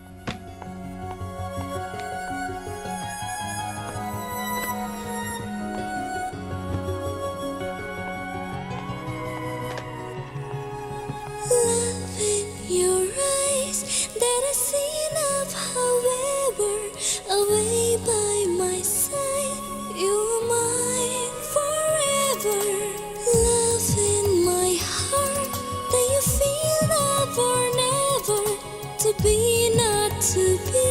Your eyes that I seen of however away by my side, you're mine forever. Love in my heart that you feel never, never to be, not to be.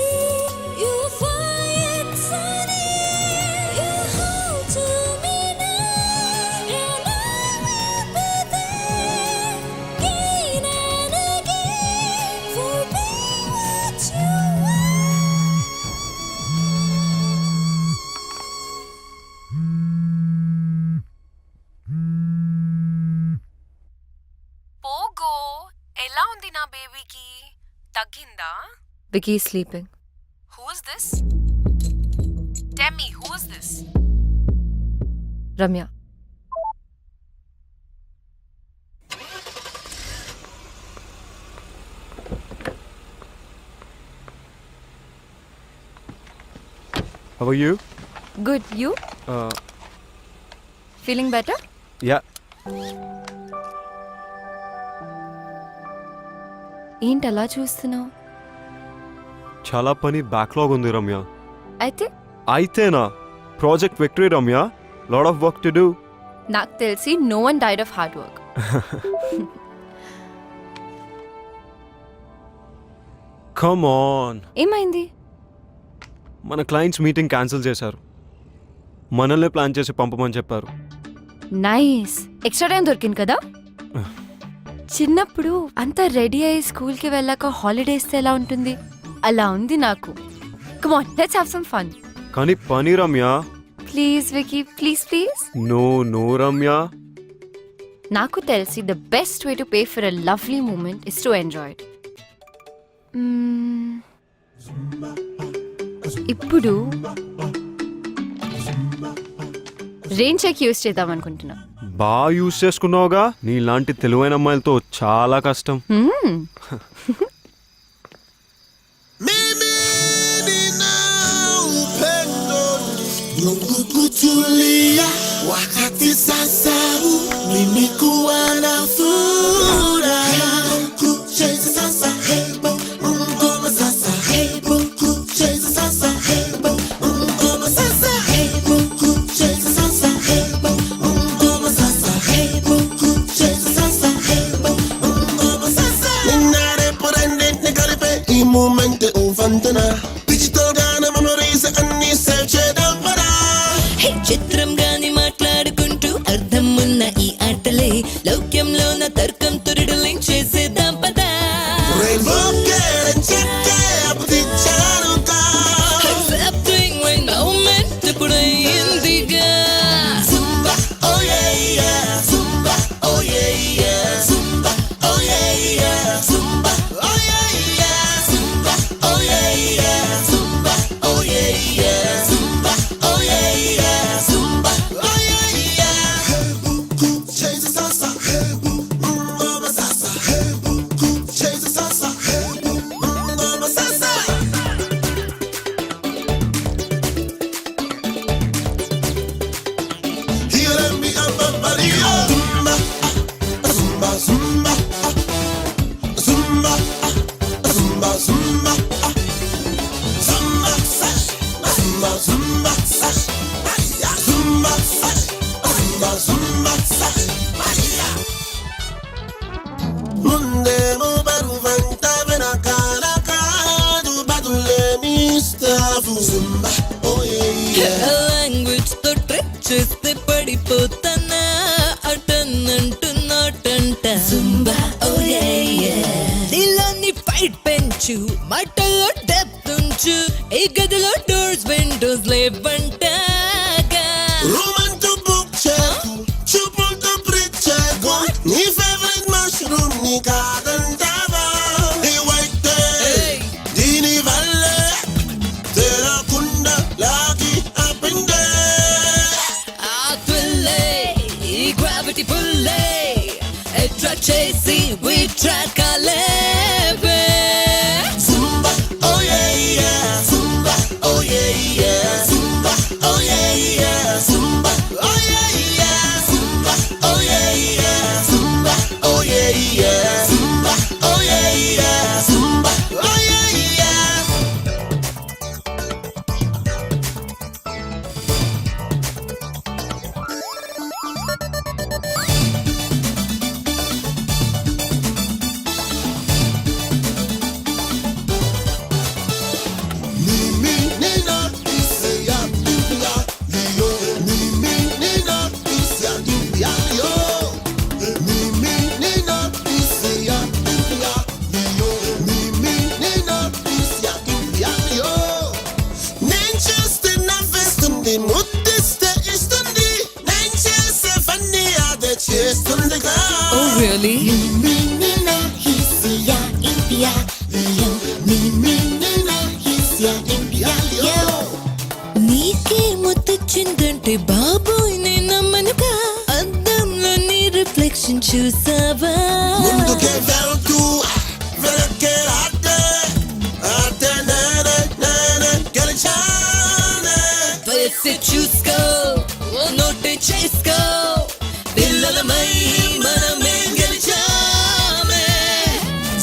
You find sunny, you hold to me now, and I will be there again and again for being what you are. Pogo, ఎలా ఉంది నా బేబీకి? తగ్గిందా? Vicky sleeping. Who's this? Tell me, who's this? Ramya. How are you? Good. You feeling better? Yeah. ఏంటి అలా చూస్తున్నావు? చాలా పని బ్యాక్లాగ్ ఉంది రమ్య. అయితే అయితేనా? Project victory Ramya. Lot of work to do. నాకు తెలిసి no one died of hard work. Come on. ఏమైంది? మన క్లయింట్స్ మీటింగ్ క్యాన్సిల్ చేశారు. మనల్ని ప్లాన్ చేసి పంపమని చెప్పారు. నైస్. ఎక్స్ట్రా టైం దొరికింది కదా. చిన్నప్పుడు అంతా రెడీ అయ్యి స్కూల్కి వెళ్ళాక హాలిడేస్ ఎలా ఉంటుంది, అలా ఉంది నాకు. Come on, let's have some fun. కానీ పని Ramya. Please Vicky, please please. No, Ramya. నాకు తెలిసి the best way to pay for a lovely moment is to enjoy it. ఇప్పుడు రెయిన్ చెక్ యూస్ చేద్దాం అనుకుంటున్నా. బాగా యూస్ చేసుకున్నావుగా. నీలాంటి తెలివైన అమ్మాయిలతో చాలా kashtam. Kutulia wakati sasa mimi kuwa na furaha kucheza sasa hebo ngoma sasa hebo kucheza sasa hebo ngoma sasa hebo kucheza sasa hebo ngoma sasa hebo kucheza sasa hebo ngoma sasa nare porande ne garipe I momente ufantana digital gana memories anni save chedam para చిత్రం గాని మాట్లాడుకుంటూ అర్థం ఉన్న ఈ ఆటలే లౌక్యంలో నా తర్కం తురుడు link చేసేద్దాం పదా ఇప్పుడు అయిందిగా Zumba, oh yeah yeah, Zumba, oh yeah yeah, Zumba, oh yeah yeah, Zumba, oh yeah yeah, Zumba, oh yeah yeah, Zumba, oh yeah yeah, Zumba, oh yeah yeah, Zumba, oh yeah yeah. Hey boo, change the salsa. Hey boo, mama salsa. Hey boo, change the salsa. Hey boo, mama salsa. Here me up a body. Zumba, zumba, zumba, zumba, zumba, zumba, sash, zumba, zumba, sash, zumba, sash, zumba, zumba, sash, ముందేమో బరువంతా వెనకాల కాదు బదులే మీ staff Zumba, oh yeah. Language తో trick చేస్తే పడిపోతానా అటన్నంటూ నాటంట Zumba, oh yeah. నీలోని ఫైట్ పెంచు మాటల్లో డెప్త్ ఉంచు ఈ గదిలో డోర్స్ విండోస్ లేవంటగా రూమంటూ బుక్ చేయకు చూపులతో బ్రిక్ చేయకు నీ ఫేవరెట్ మష్రూమ్ నీ కాదంటావా ఈ వైట్ దీని వల్లే తెరకుండా లాగి అపిండే ఆ థ్రిల్లే ఈ గ్రావిటీ పుల్లే అట్రాక్ట్ చేసి we track అలేవే Zumba, oh yeah yeah, Zumba, oh yeah yeah, Zumba, oh yeah yeah, Zumba, oh yeah yeah, Zumba, oh yeah yeah, Zumba, oh yeah yeah, Zumba, oh yeah yeah, Zumba, oh yeah yeah. Oh really? నీకే ముత్తొచ్చిందంటే బాబోయ్ నేను నమ్మనుగా అద్దంలో నీ reflection చూసావా ముందుకే వెళ్తూ వెనక్కే రాటే ఆటే నేనే గెలిచానే వయస్సు చూసుకో ఓ నోటే చేసుకో పిల్లలమై మనమే గెలిచామే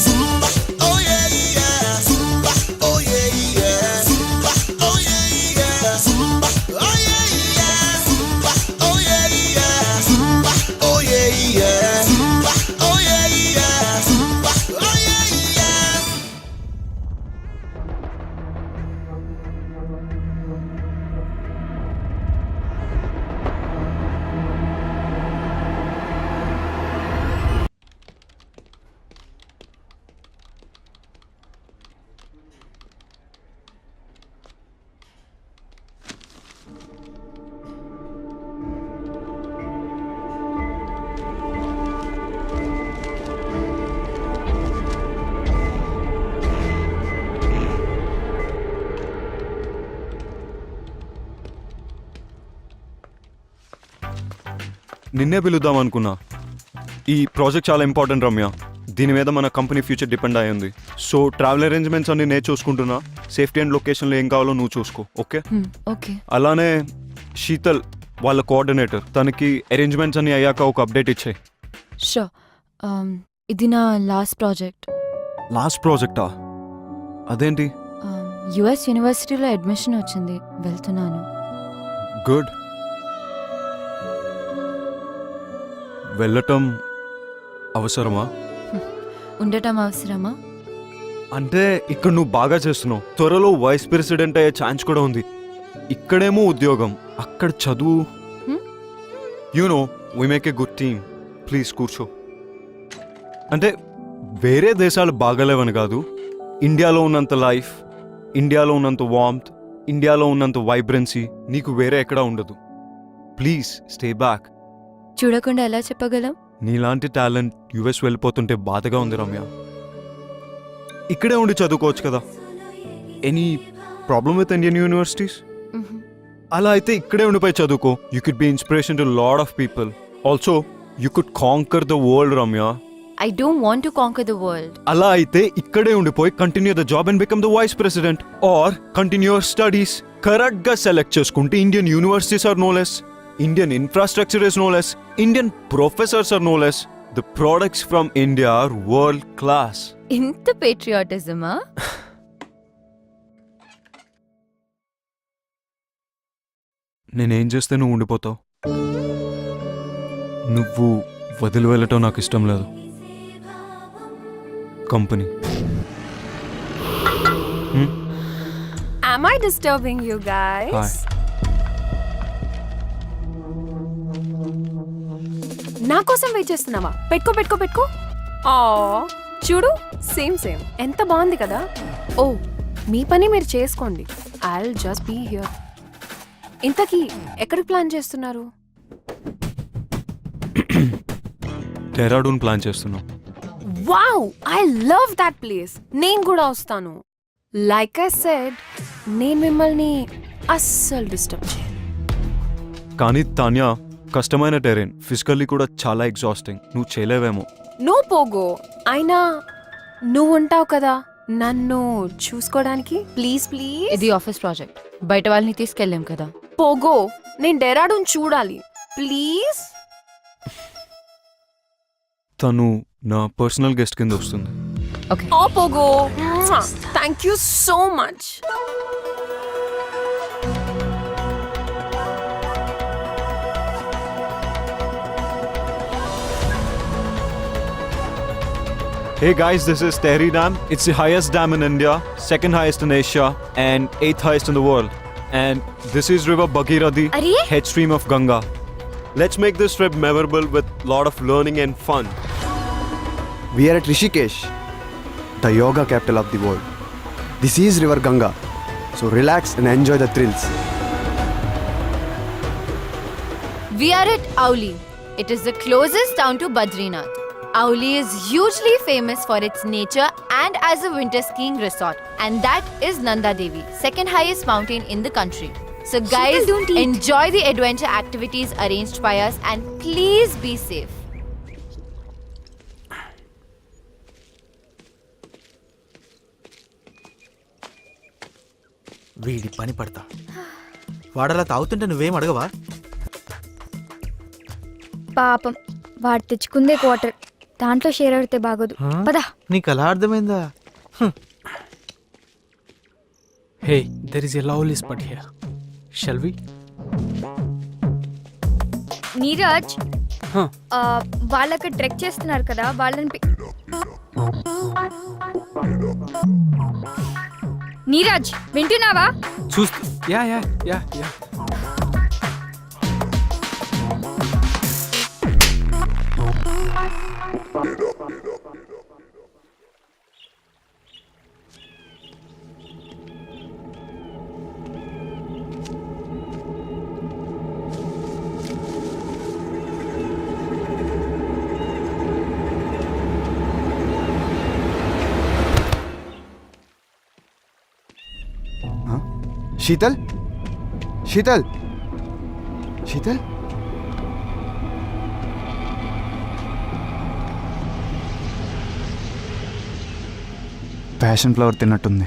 Zumba, oh yeah yeah, Zumba, oh yeah yeah, Zumba, oh yeah yeah, Zumba, oh yeah yeah, Zumba, oh yeah yeah, Zumba, oh yeah yeah, Zumba, oh yeah yeah, Zumba. నిన్నే పిలుద్దాం అనుకున్నా. ఈ ప్రాజెక్ట్ చాలా ఇంపార్టెంట్ రమ్య. దీని మీద మన company future depend అయి ఉంది. సో ట్రావెల్ అరేంజ్మెంట్స్ అన్ని నేను చూసుకుంటున్నా. సేఫ్టీ అండ్ లొకేషన్లో ఏం కావాలో నువ్వు చూసుకో. ఓకే? ఓకే. అలానే శీతల్ వాళ్ళ కోఆర్డినేటర్, తనకి అరేంజ్మెంట్స్ అన్ని అయ్యాక ఒక అప్డేట్ ఇచ్చాయి. షో. ఇది నా లాస్ట్ ప్రాజెక్ట్. లాస్ట్ ప్రాజెక్టా? అదేంటి? యుఎస్ యూనివర్సిటీలో అడ్మిషన్ వచ్చింది, వెళ్తున్నాను. గుడ్. వెళ్ళటం అవసరమా? ఉండటం అవసరమా? అంటే ఇక్కడ నువ్వు బాగా చేస్తున్నావు. త్వరలో వైస్ ప్రెసిడెంట్ అయ్యే ఛాన్స్ కూడా ఉంది. ఇక్కడేమో ఉద్యోగం, అక్కడ చదువు. No we make a good team. Please కూర్చో. అంటే వేరే దేశాలు బాగలేవని కాదు, ఇండియాలో ఉన్నంత లైఫ్, ఇండియాలో ఉన్నంత వార్మ్త్, ఇండియాలో ఉన్నంత వైబ్రెన్సీ నీకు వేరే ఎక్కడా ఉండదు. Please stay back. చూడకుండా ఎలా చెప్పగలం? నీలాంటి టాలెంట్ యుఎస్ వెళ్ళిపోతుంటే బాధగా ఉంది రమ్య. ఇక్కడే ఉండి చదువుకోవచ్చు కదా. Any problem with Indian universities? అలా అయితే ఇక్కడే ఉండిపోయి చదువుకో. You could be inspiration to lot of people. Also you could conquer the world Ramya. I don't want to conquer the world. అలా అయితే ఇక్కడే ఉండిపోయి continue the job and become the vice president or continue your studies. Correct గా select చేసుకుంటే Indian universities are no less, Indian infrastructure is no less, Indian professors are no less. The products from India are world class. ఇంత పేట్రియాటిజమా? నేనేం చేస్తే నువ్వు ఉండిపోతావు? నువ్వు వదిలి వెళ్ళటం నాకు ఇష్టం లేదు. Company. Am I disturbing you guys? Hi. నా కోసం వెయిట్ చేస్తున్నావా? పెట్టుకో పెట్టుకో పెట్టుకో. ఆ చూడు, సేమ్ సేమ్. ఎంత బాగుంది కదా. ఓ మీ పని మీరు చేసుకోండి. I'll just be here. ఇంతకీ ఎక్కడికి ప్లాన్ చేస్తున్నారు? డెహ్రాడూన్ ప్లాన్ చేస్తున్నాం. Wow, I love that place. నేను కూడా వస్తాను. లైక్ ఐ సెడ్, నేను మిమ్మల్ని అస్సలు డిస్టర్బ్ చేయను. కానీ తాన్యా, కష్టమైన టెరెన్, ఫిజికల్లీ కూడా చాలా ఎగ్జాస్టింగ్. నువ్వు చేయలేవేమో. నువ్వు పోగో. అయినా నువ్వు ఉంటావు కదా నన్ను చూసుకోవడానికి. Please please. ఇది ఆఫీస్ ప్రాజెక్ట్, బయట వాళ్ళని తీసుకెళ్ళాం కదా. పోగో, నేను డెహ్రాడూన్ చూడాలి. ప్లీజ్. తను నా పర్సనల్ గెస్ట్ కింద వస్తుంది. Okay. Oh Pogo, thank you so much. Hey guys, this is Tehri Dam. It's the highest dam in India, second highest in Asia, and 8th highest in the world. And this is River Bhagirathi, Arey? head stream of Ganga. Let's make this trip memorable with lot of learning and fun. We are at Rishikesh, the yoga capital of the world. This is River Ganga, so relax and enjoy the thrills. We are at Auli. It is the closest town to Badrinath. Auli is hugely famous for its nature and as a winter skiing resort. And that is Nanda Devi, second highest mountain in the country. So guys, don't eat. enjoy the adventure activities arranged by us and please be safe. వీడి పని పడతా. వాడలా తాగుతుంటే నువ్వేం అడగవా? పాపం వాడు తెచ్చుకుందే quarter, దాంట్లో share ఆడితే బాగోదు. పదా. నీకు అలా అర్థమైందా? Hey, there is a lovely spot here. Shall we? Neeraj, Huh. వాళ్ళకి ట్రెక్ చేస్తున్నారు కదా, వాళ్ళని నీరజ్ వింటున్నావా? చూస్తూ. Yeah. Sheetal? Sheetal? Sheetal? Passion flower తిన్నట్టుంది.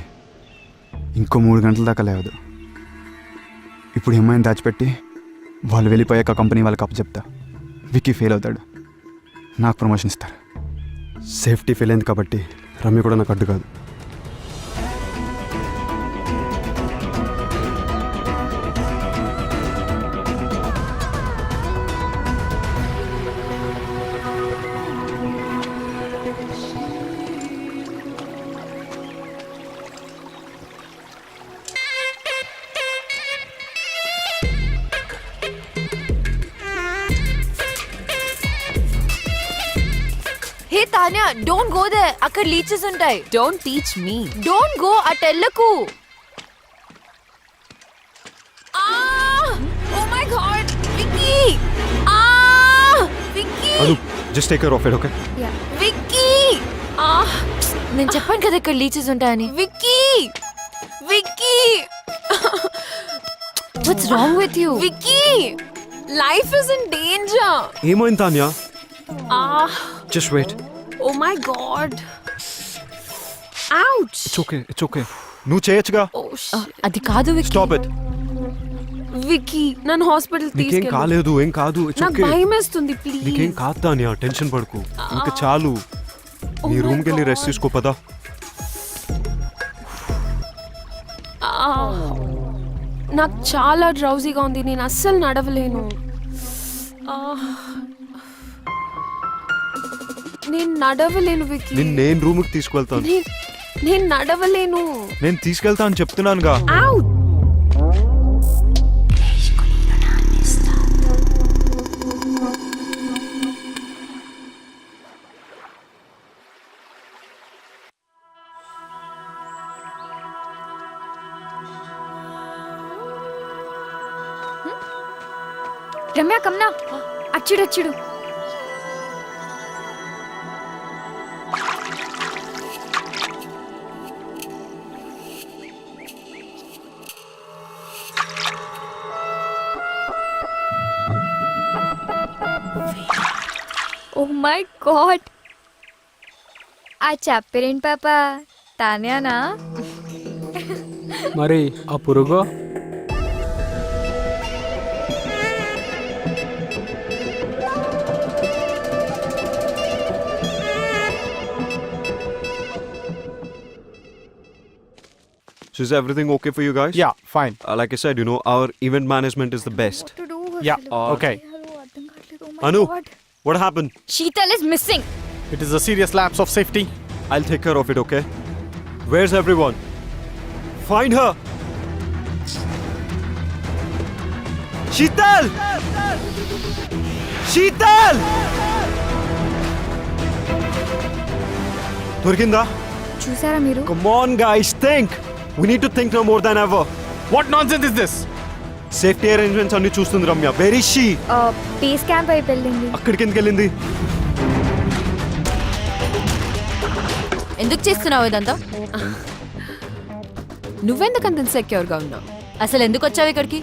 ఇంకో 3 గంటల దాకా లేవదు. ఇప్పుడు ఏమైనా దాచిపెట్టి వాళ్ళు వెళ్ళిపోయాక కంపెనీ వాళ్ళకి అప్పచెప్తా. విక్కీ ఫెయిల్ అవుతాడు, నాకు ప్రమోషన్ ఇస్తారు. సేఫ్టీ ఫెయిల్ అయింది కాబట్టి రమ్య కూడా నాకు అడ్డు కాదు. Hey Tanya, don't go there. అక్కడ లీచెస్ ఉంటాయి. Don't teach me. Don't go, అటెల్లకు. Oh my god, Vicky! Vicky! Anu, just take care of it, okay? Vicky! నేను చెప్పాను కదా ఇక్కడ లీచెస్ ఉంటాయని. Vicky! Vicky! What's wrong with you? Vicky! Life is in danger. ఏమైంది Tanya? Just wait. Oh my god. Ouch. It's okay. నువ్వు చేయొచ్చుగా. ఓ అది కాదు విక్కీ. Stop it. విక్కీ, నన్ను హాస్పిటల్ నీకేం తీసుకెళ్ళు. కాలేదు, ఏం కాదు. ఇట్స్ నాకు ఓకే. భయమేస్తుంది, ప్లీజ్. నీకేం కాదు తాన్యా, టెన్షన్ పడకు. ఇంకా చాలు. నీ my రూమ్కి వెళ్ళి God. రెస్ట్ తీసుకో పదా. నాకు చాలా డ్రౌజీగా ఉంది, నేను అస్సలు నడవలేను. నేను నడవలేను విక్కీ. నేను రూమ్కి తీసుకెళ్తాను. నేను నడవలేను. నేను తీసుకెళ్తా అని చెప్తున్నానుగా. Out. రమ్య కమ్నా, అచ్చుడు. ఓ మై గాడ్, ఆ చెప్పరేంటి పాప, తాన్యానా? మరి ఆ పురుగో? So is everything okay for you guys? Yeah, fine. Like I said, our event management is the best. Yeah, okay. Anu, what happened? Sheetal is missing. It is a serious lapse of safety. I'll take care of it, okay? Where's everyone? Find her! Sheetal! Sheetal! Durginda? చూసారా మీరు? Come on, guys, think! We need to think now more than ever. What nonsense is this? Safety arrangements అన్ని చూస్తుంది Ramya. Where is she? Base camp అయిపోయి వెళ్ళింది. అక్కడికి ఎందుకు వెళ్ళింది? ఎందుకు చేస్తున్నావు ఇదంతా? నువ్వెందుకంత ఇన్సెక్యూర్గా ఉన్నావు? అసలు ఎందుకు వచ్చావు ఇక్కడికి?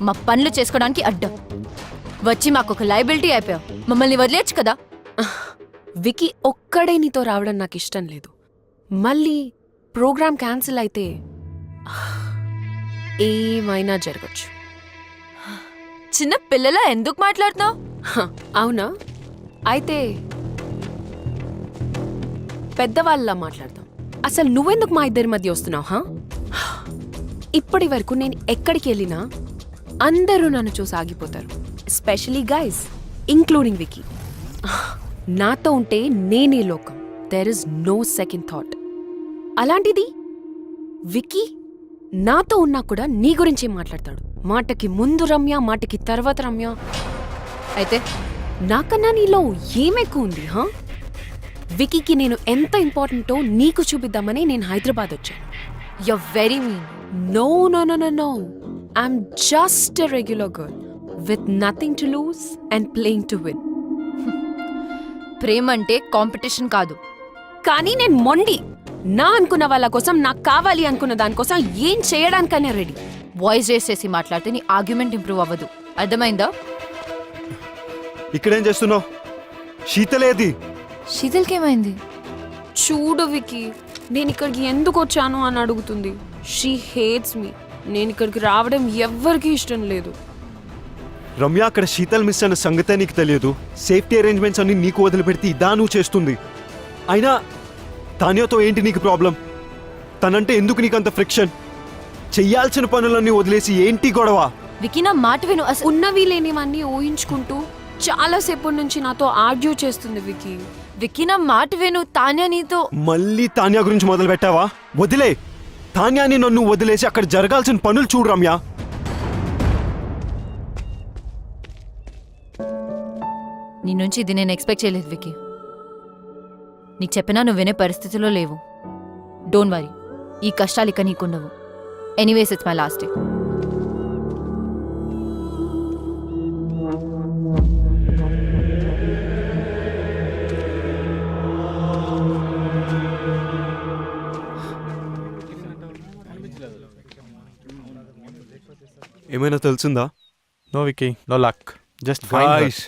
మా పనులు చేసుకోవడానికి అడ్డం వచ్చి మాకు ఒక లైబిలిటీ అయిపోయావు. మమ్మల్ని వదిలేచ్చు కదా. వికీ ఒక్కడే నీతో రావడం నాకు ఇష్టం లేదు. మళ్ళీ ప్రోగ్రామ్ క్యాన్సిల్ అయితే ఏమైనా జరగచ్చు. చిన్న పిల్లలా ఎందుకు మాట్లాడుతున్నావు? అవునా? అయితే పెద్దవాళ్ళలా మాట్లాడతాం. అసలు నువ్వెందుకు మా ఇద్దరి మధ్య వస్తున్నావు? ఇప్పటి వరకు నేను ఎక్కడికి వెళ్ళినా అందరూ నన్ను చూసి ఆగిపోతారు, ఎస్పెషలీ గైస్, ఇంక్లూడింగ్ వికీ. నాతో ఉంటే నేనే లోకం, there is no second thought. అలాంటిది వికీ నాతో ఉన్నా కూడా నీ గురించే మాట్లాడతాడు. మాటకి ముందు రమ్య, మాటకి తర్వాత రమ్య. అయితే నాకన్నా నీలో ఏమెక్కువ ఉంది? వికీకి నేను ఎంత ఇంపార్టెంటో నీకు చూపిద్దామని నేను హైదరాబాద్ వచ్చాను. You're very mean. No, no, no, no, no. I'm just a regular girl with nothing to lose and playing to win. ప్రేమ అంటే కాంపిటీషన్ కాదు. కానీ నేను మొండి. నా అనుకున్న వాళ్ళ కోసం, నాకు కావాలి అనుకున్న దానికోసం ఏం చేయడానికైనా రెడీ. వాయిస్ రేస్ చేసి మాట్లాడితే నీ ఆర్గ్యుమెంట్ ఇంప్రూవ్ అవ్వదు, అర్థమైందా? ఇక్కడేం చేస్తున్నావు? శీతలేది? శీతల్కి ఏమైంది? చూడు వికీ, నేను ఇక్కడికి ఎందుకు వచ్చాను అని అడుగుతుంది. She hates me. నేను ఇక్కడికి రావడం ఎవ్వరికీ ఇష్టం లేదు. రమ్య, అక్కడ శీతల్ మిస్ అన్న సంగతే నీకు తెలియదు. సేఫ్టీ అరేంజ్మెంట్స్ అన్ని నీకు వదిలిపెడితే ఇదా నువ్వు చేస్తుంది. అయినా తాన్యాతో ఏంటి నీకు ప్రాబ్లం? తనంటే ఎందుకు నీకు అంత ఫ్రిక్షన్? చెయ్యాల్సిన పనులన్నీ వదిలేసి ఏంటి గొడవ? వికీ నా మాట విను. అసలు ఉన్నవి లేనివన్నీ ఊహించుకుంటూ చాలాసేపటి నుంచి నాతో ఆర్గ్యూ చేస్తుంది వికీ. వికీ నా మాట విను. తాన్యా నీతో మళ్ళీ తాన్యా గురించి మొదలు పెట్టావా? వదిలే. తాన్యాని నన్ను వదిలేసి అక్కడ జరగాల్సిన పనులు చూడు రమ్య. నీ నుంచి ఇది నేను ఎక్స్పెక్ట్ చేయలేదు వికీ. నీకు చెప్పినా నువ్వు వినే పరిస్థితిలో లేవు. డోంట్ వరీ, ఈ కష్టాలు ఇక నీకుండవు. Anyways it's my last day. ఏమైనా తెలిసిందా? No Vicky, no luck. Just guys,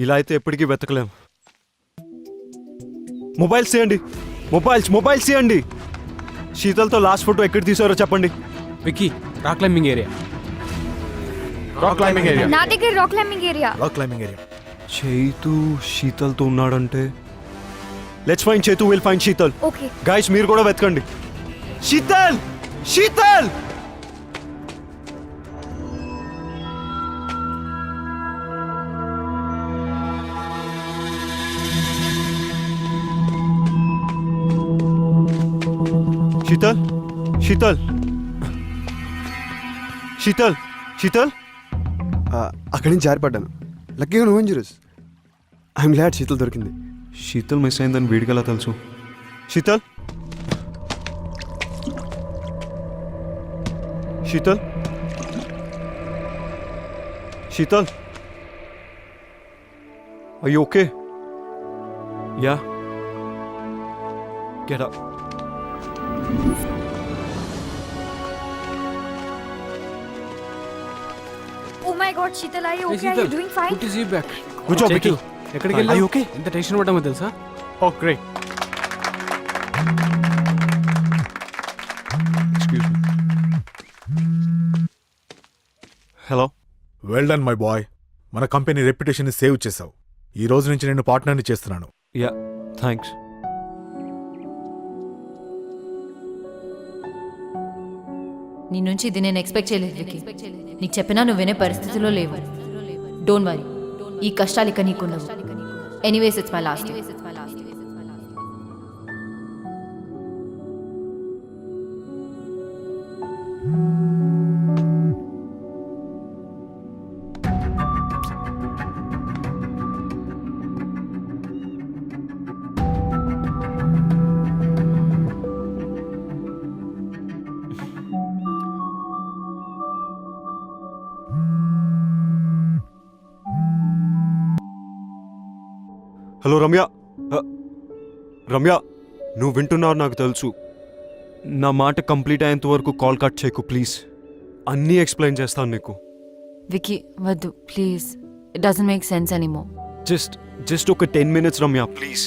ఇలా అయితే ఎప్పటికీ వెతకలేం. మొబైల్స్ చేయండి. మొబైల్స్ చేయండి. శీతల్తో లాస్ట్ ఫోటో ఎక్కడ తీసారో చెప్పండి. Vicky, rock climbing area. Rock climbing area. నా దగ్గర రాక్ క్లైంబింగ్ ఏరియా. చైతు శీతల్తో ఉన్నాడంటే let's find Chaitu, we'll find Sheetal. Okay guys, మీరు కూడా వెతకండి. శీతల్! శీతల్! శీతల్! శీతల్! శీతల్! శీతల్! అక్కడి నుంచి జారిపడ్డాను. లక్కీగా నువ్వు ఇంజురీస్. ఐఎమ్ గ్లాడ్ శీతల్ దొరికింది. శీతల్ మిస్ అయిందని వీడికి ఎలా తెలుసు? Sheetal! Sheetal! Sheetal! Are you okay? Yeah. Get up. Oh my god Sheetal, are you okay? Are you doing fine? Good to see you back. Good job, Vicky. ఎక్కడికి Are you వెళ్ళావు? okay? ఎంత tension పడ్డామో తెలుసా? Oh great. Excuse me. Hello. Well done my boy. మన company reputation save చేసావు. ఈ రోజు నుంచి నేను పార్ట్నర్ని చేస్తున్నాను. Yeah, thanks. నీ నుంచి ఇది నేను ఎక్స్పెక్ట్ చేయలేదు వికీ. నీకు చెప్పినా నువ్వు వినే పరిస్థితిలో లేవు. డోంట్ వరీ, ఈ కష్టాలు ఇక నీకుండవు. Anyways it's my last day. Hello Ramya. Ramya, నువ్వు వింటున్నావు నాకు తెలుసు. నా మాట కంప్లీట్ అయ్యేంత వరకు కాల్ కట్ చేయకు ప్లీజ్. అన్నీ ఎక్స్ప్లెయిన్ చేస్తాను నీకు. వికీ వద్దు please. It doesn't make sense anymore. Just ఒక 10 minutes Ramya please.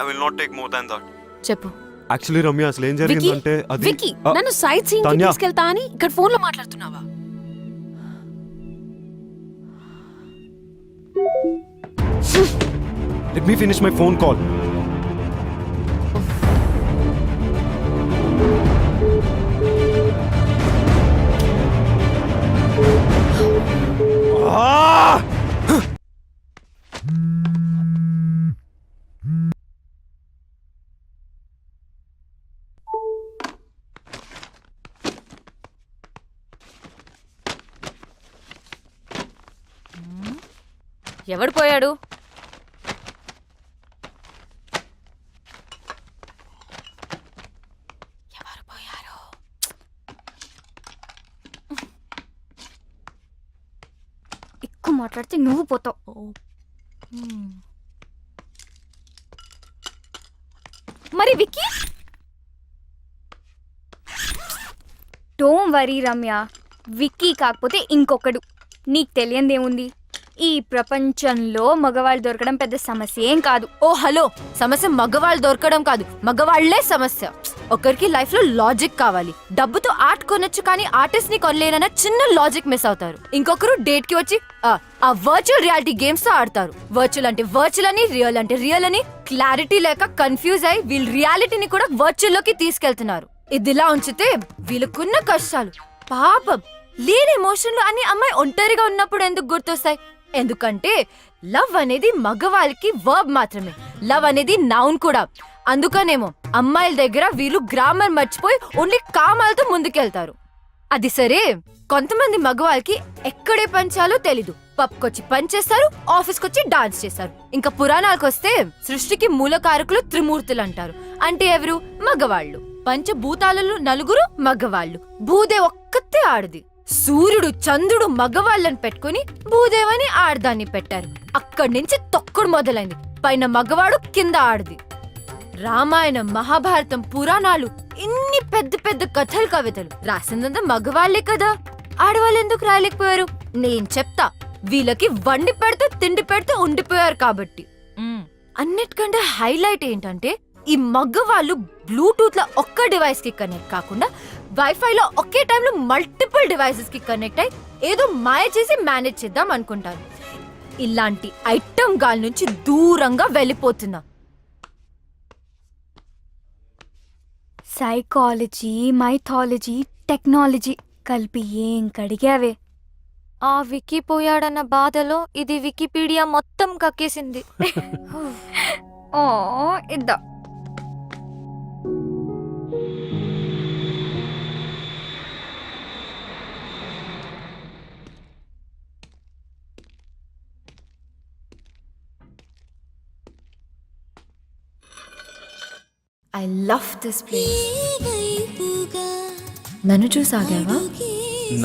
I will not take more than that. చెప్పు. యాక్చువల్లీ రమ్య, అసలు ఏం జరిగిందంటే అది వికీ, నన్ను సైట్ సీయింగ్ కి తాన్యా. తీసుకెళ్తా అని ఇక్కడ ఫోన్ లో మాట్లాడుతున్నావా? Let me finish my phone call. ఎవడు పోయాడు? ఎక్కువ మాట్లాడితే నువ్వు పోతావు. మరి విక్కీ? డోంట్ వరీ రమ్య, విక్కీ కాకపోతే ఇంకొకడు. నీకు తెలియందేముంది? ఈ ప్రపంచంలో మగవాళ్ళు దొరకడం పెద్ద సమస్య ఏం కాదు. ఓ హలో, సమస్య మగవాళ్ళు దొరకడం కాదు, మగవాళ్లే సమస్య. ఒకరికి లైఫ్ లో లాజిక్ కావాలి. డబ్బుతో ఆర్ట్ కొనొచ్చు కానీ ఆర్టిస్ట్ ని కొనలేనన్న చిన్న లాజిక్ మిస్ అవుతారు. ఇంకొకరు డేట్ కి వచ్చి ఆ వర్చువల్ రియాలిటీ గేమ్స్ తో ఆడతారు. వర్చువల్ అంటే వర్చువల్ అని, రియల్ అంటే రియల్ అని క్లారిటీ లేక కన్ఫ్యూజ్ అయి వీళ్ళు రియాలిటీని కూడా వర్చువల్ లోకి తీసుకెళ్తున్నారు. ఇదిలా ఉంచితే వీళ్ళకున్న కష్టాలు పాపం లేని ఎమోషన్లు అన్ని అమ్మాయి ఒంటరిగా ఉన్నప్పుడు ఎందుకు గుర్తొస్తాయి? ఎందుకంటే లవ్ అనేది మగవాళ్ళకి వర్బ్ మాత్రమే, లవ్ అనేది నౌన్ కూడా. అందుకనేమో అమ్మాయిల దగ్గర వీళ్ళు గ్రామర్ మర్చిపోయి ఓన్లీ కామాలతో ముందుకెళ్తారు. అది సరే, కొంతమంది మగవాళ్ళకి ఎక్కడే పంచాలో తెలీదు. పబ్కొచ్చి పంచేస్తారు, ఆఫీస్కొచ్చి డాన్స్ చేస్తారు. ఇంకా పురాణాలకొస్తే సృష్టికి మూలకారకులు త్రిమూర్తులు అంటారు. అంటే ఎవరు? మగవాళ్ళు. పంచభూతాలలో నలుగురు మగవాళ్ళు, భూదే ఒక్కతే ఆడది. సూర్యుడు చంద్రుడు మగవాళ్ళని పెట్టుకుని భూదేవని ఆడదాన్ని పెట్టారు. అక్కడి నుంచి తొక్కుడు మొదలైంది. పైన మగవాడు, కింద ఆడది. రామాయణం, మహాభారతం, పురాణాలు, ఇన్ని పెద్ద పెద్ద కథలు, కవితలు రాసిందంతా మగవాళ్లే కదా. ఆడవాళ్ళు ఎందుకు రాయలేకపోయారు? నేను చెప్తా. వీళ్ళకి వండి పెడుతూ తిండి పెడుతూ ఉండిపోయారు కాబట్టి. అన్నిటికంటే హైలైట్ ఏంటంటే ఈ మగవాళ్ళు బ్లూటూత్ లో ఒక్క డివైస్ కి కనెక్ట్ కాకుండా వైఫై లో ఒకే టైంలో మల్టిపుల్ డివైసెస్ కి కనెక్ట్ అయి ఏదో మాయ చేసి మేనేజ్ చేద్దాం అనుకుంటారు. ఇలాంటి ఐటమ్ గాల్ నుంచి దూరంగా వెళ్ళిపోతున్నా. సైకాలజీ, మైథాలజీ, టెక్నాలజీ కలిపి ఏం కడిగావే. ఆ వికీ పోయాడన్న బాధలో ఇది వికీపీడియా మొత్తం కక్కేసింది. ఓ ఇద్దా. I love this place. నన్ను చూసాగావా?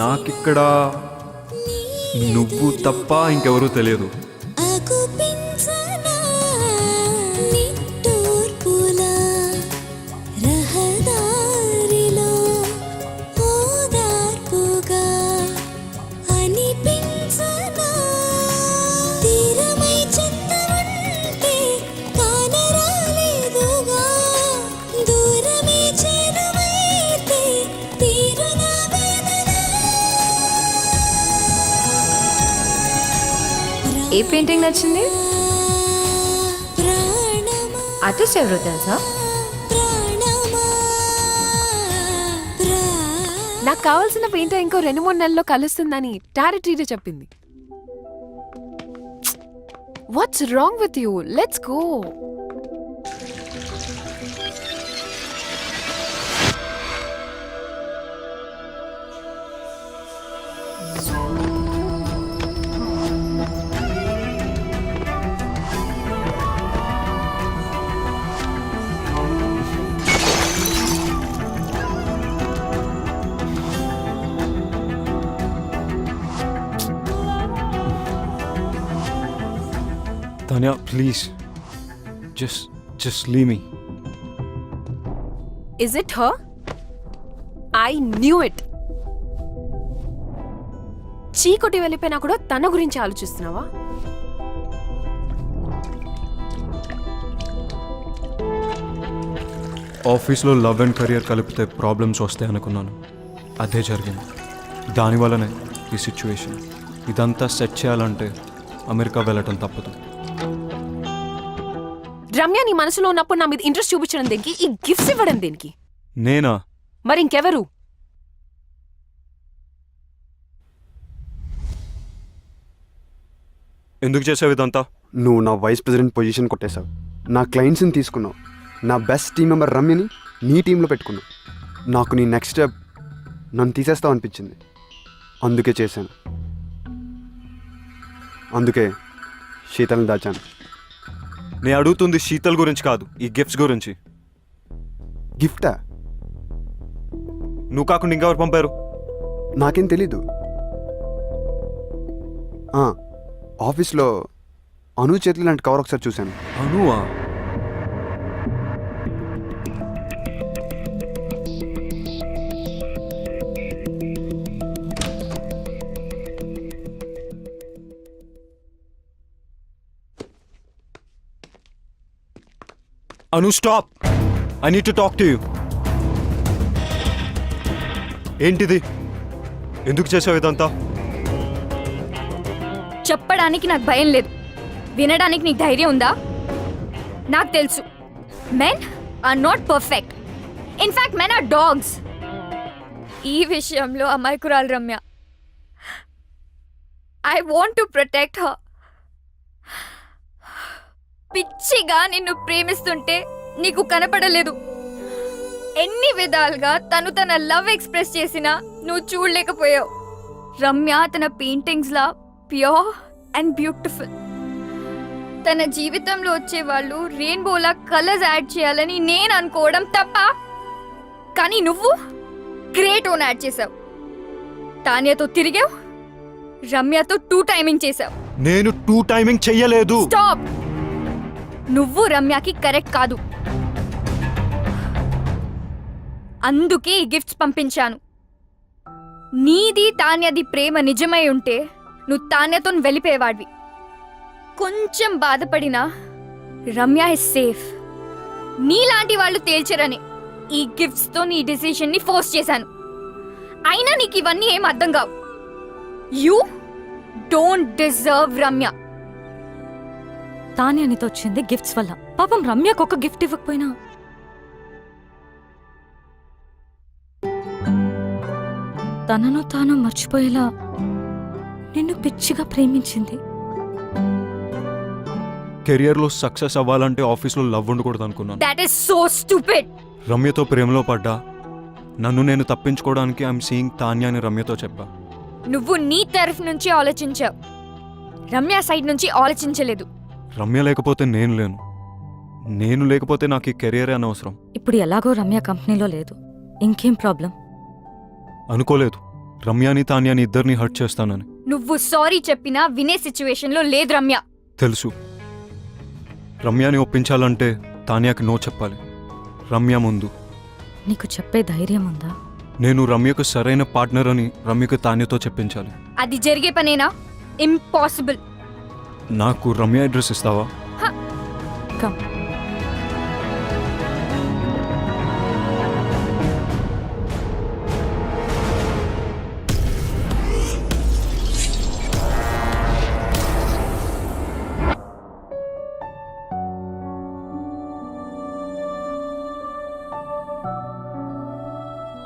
నాకిక్కడ నువ్వు తప్ప ఇంకెవరూ తెలియదు. ఏ పెయింటింగ్ నచ్చింది? ఆర్టిస్ట్ ఎవరో తెలుసా? నాకు కావాల్సిన పెయింటర్ ఇంకో 2-3 నెలల్లో కలుస్తుందని టారిటీగా చెప్పింది. Watts wrong with you? Let's go. Tanya, please. Just leave me. Is it her? I knew it. చీకొట్టి వెళ్ళిపోయినా కూడా తన గురించి ఆలోచిస్తున్నావా? ఆఫీస్లో లవ్ అండ్ కెరియర్ కలిపితే ప్రాబ్లమ్స్ వస్తాయి అనుకున్నాను. అదే జరిగింది. దానివల్లనే ఈ సిచ్యువేషన్. ఇదంతా సెట్ చేయాలంటే అమెరికా వెళ్ళటం తప్పదు. రమ్య నీ మనసులో ఉన్నప్పుడు నా మీద ఇంట్రెస్ట్ చూపించడం దేనికి? ఈ గిఫ్ట్స్ ఇవ్వడం దేనికి? నేనా? మరి ఇంకెవరు? ఎందుకు చేసావు ఇదంతా? నువ్వు నా వైస్ ప్రెసిడెంట్ పొజిషన్ కొట్టేశావు, నా క్లయింట్స్ని తీసుకున్నావు, నా బెస్ట్ టీం మెంబర్ రమ్యని నీ టీంలో పెట్టుకున్నావు. నాకు నీ నెక్స్ట్ స్టెప్ నన్ను తీసేస్తావు అనిపించింది, అందుకే చేశాను. అందుకే శీతల్ని దాచాను. నేను అడుగుతుంది శీతల్ గురించి కాదు, ఈ గిఫ్ట్స్ గురించి. గిఫ్టా? నువ్వు కాకుండా ఇంకెవరు పంపారు? నాకేం తెలీదు. ఆఫీస్లో అను చేతులు లాంటి కవర్ ఒకసారి చూశాను. అనువా? Anu stop, I need to talk to you. ఏంటిది? ఎందుకు చేసావు ఇదంతా? చెప్పడానికి నాకు భయం లేదు, వినడానికి నీకు ధైర్యం ఉందా? నాకు తెలుసు, men are not perfect. In fact men are dogs. ఈ విషయంలో అమాయకురాలు Ramya. I want to protect her. పిచ్చిగా నిన్ను ప్రేమిస్తుంటే నీకు కనపడలేదు. ఎన్ని విధాలుగా తన లవ్ ఎక్స్ప్రెస్ చేసినా నువ్వు చూడలేకపోయావు. రమ్య తన paintings law pure and beautiful. తన జీవితంలో వచ్చే వాళ్ళు రెయిన్బోలా కలర్స్ యాడ్ చేయాలని నేను అనుకోవడం తప్ప. కానీ నువ్వు గ్రే టోన్ యాడ్ చేసావు. తాన్యతో తిరిగావు, రమ్యతో 2 టైమింగ్ చేసావు. నేను 2 టైమింగ్ చెయ్యలేదు. స్టాప్. నువ్వు రమ్యకి కరెక్ట్ కాదు, అందుకే ఈ గిఫ్ట్స్ పంపించాను. నీది తాన్యది ప్రేమ నిజమై ఉంటే నువ్వు తాన్యతో వెళ్ళిపోయేవాడివి. కొంచెం బాధపడినా రమ్య ఇస్ సేఫ్. నీలాంటి వాళ్ళు తేల్చరని ఈ గిఫ్ట్స్ తో నీ డిసిషన్ ని ఫోర్స్ చేశాను. అయినా నీకు ఇవన్నీ ఏం అర్థం కావు. You don't deserve Ramya. తానే అనితో వచ్చింది గిఫ్ట్స్ వల్ల. పాపం రమ్యకు ఒక గిఫ్ట్ ఇవ్వకపోయినా తనను తాను మర్చిపోయేలా నిన్ను పిచ్చిగా ప్రేమించింది. కెరియర్లో సక్సెస్ అవ్వాలంటే ఆఫీస్లో లవ్ ఉండకూడదు అనుకున్నాను. That is so stupid. రమ్యతో ప్రేమలో పడ్డా. నన్ను నేను తప్పించుకోవడానికి ఐఎమ్ సీయింగ్ తాన్య అని రమ్యతో చెప్పా. నువ్వు నీ తరఫు నుంచి ఆలోచించావు, రమ్య సైడ్ నుంచి ఆలోచించలేదు. రమ్య లేకపోతే నేను లేను. నేను లేకపోతే నాకు ఈ కెరియరే అనవసరం. ఇప్పుడు ఎలాగో రమ్య కంపెనీలో లేదు, ఇంకేం ప్రాబ్లం? అనుకోలేదు రమ్యాని తాన్యాని ఇద్దరిని హర్ట్ చేస్తానని. నువ్వు సారీ చెప్పినా వినే సిచ్యువేషన్ లో లేదు రమ్య. తెలుసు. రమ్యాని ఒప్పించాలంటే తాన్యాకి నో చెప్పాలి. రమ్య ముందు. నీకు చెప్పే ధైర్యం ఉందా? నేను రమ్యకు సరైన పార్ట్నర్ అని రమ్యకు తాన్యతో చెప్పించాలి. అది జరిగే పనేనా? ఇంపాసిబుల్. నాకు రమ్య అడ్రస్ ఇస్తావా? కమ్.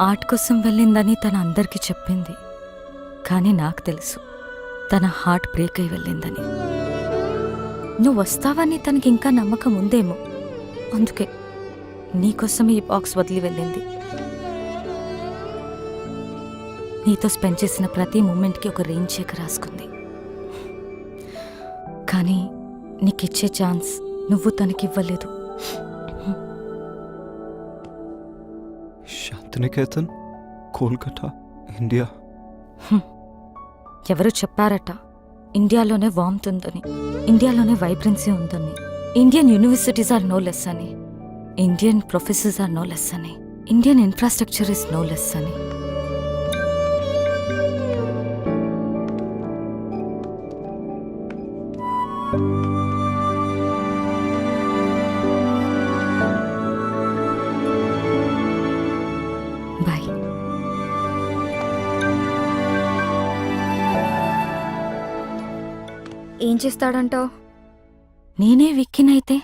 ఆర్ట్ కోసం వెళ్ళిందని తన అందరికీ చెప్పింది, కానీ నాకు తెలుసు తన హార్ట్ బ్రేక్ అయి వెళ్ళిందని. నువ్వు వస్తావని తనకి ఇంకా నమ్మకం ఉందేమో, అందుకే నీకోసం ఈ బాక్స్ వదిలి వెళ్ళింది. నీతో స్పెండ్ చేసిన ప్రతి మూమెంట్కి ఒక రేంజ్ చెక్ రాసుకుంది. కానీ నీకిచ్చే ఛాన్స్ నువ్వు తనకివ్వలేదు. శాంతినికేతన్, కోల్కతా, ఇండియా. ఎవరు చెప్పారట ఇండియాలోనే వార్మ్త్ ఉందని, ఇండియాలోనే వైబ్రెన్సీ ఉందని, Indian universities are no less అని, Indian professors are no less అని, Indian infrastructure is no less అని. బాయ్. ఏం చేస్తాడంటావు? నేనే విక్కినైతే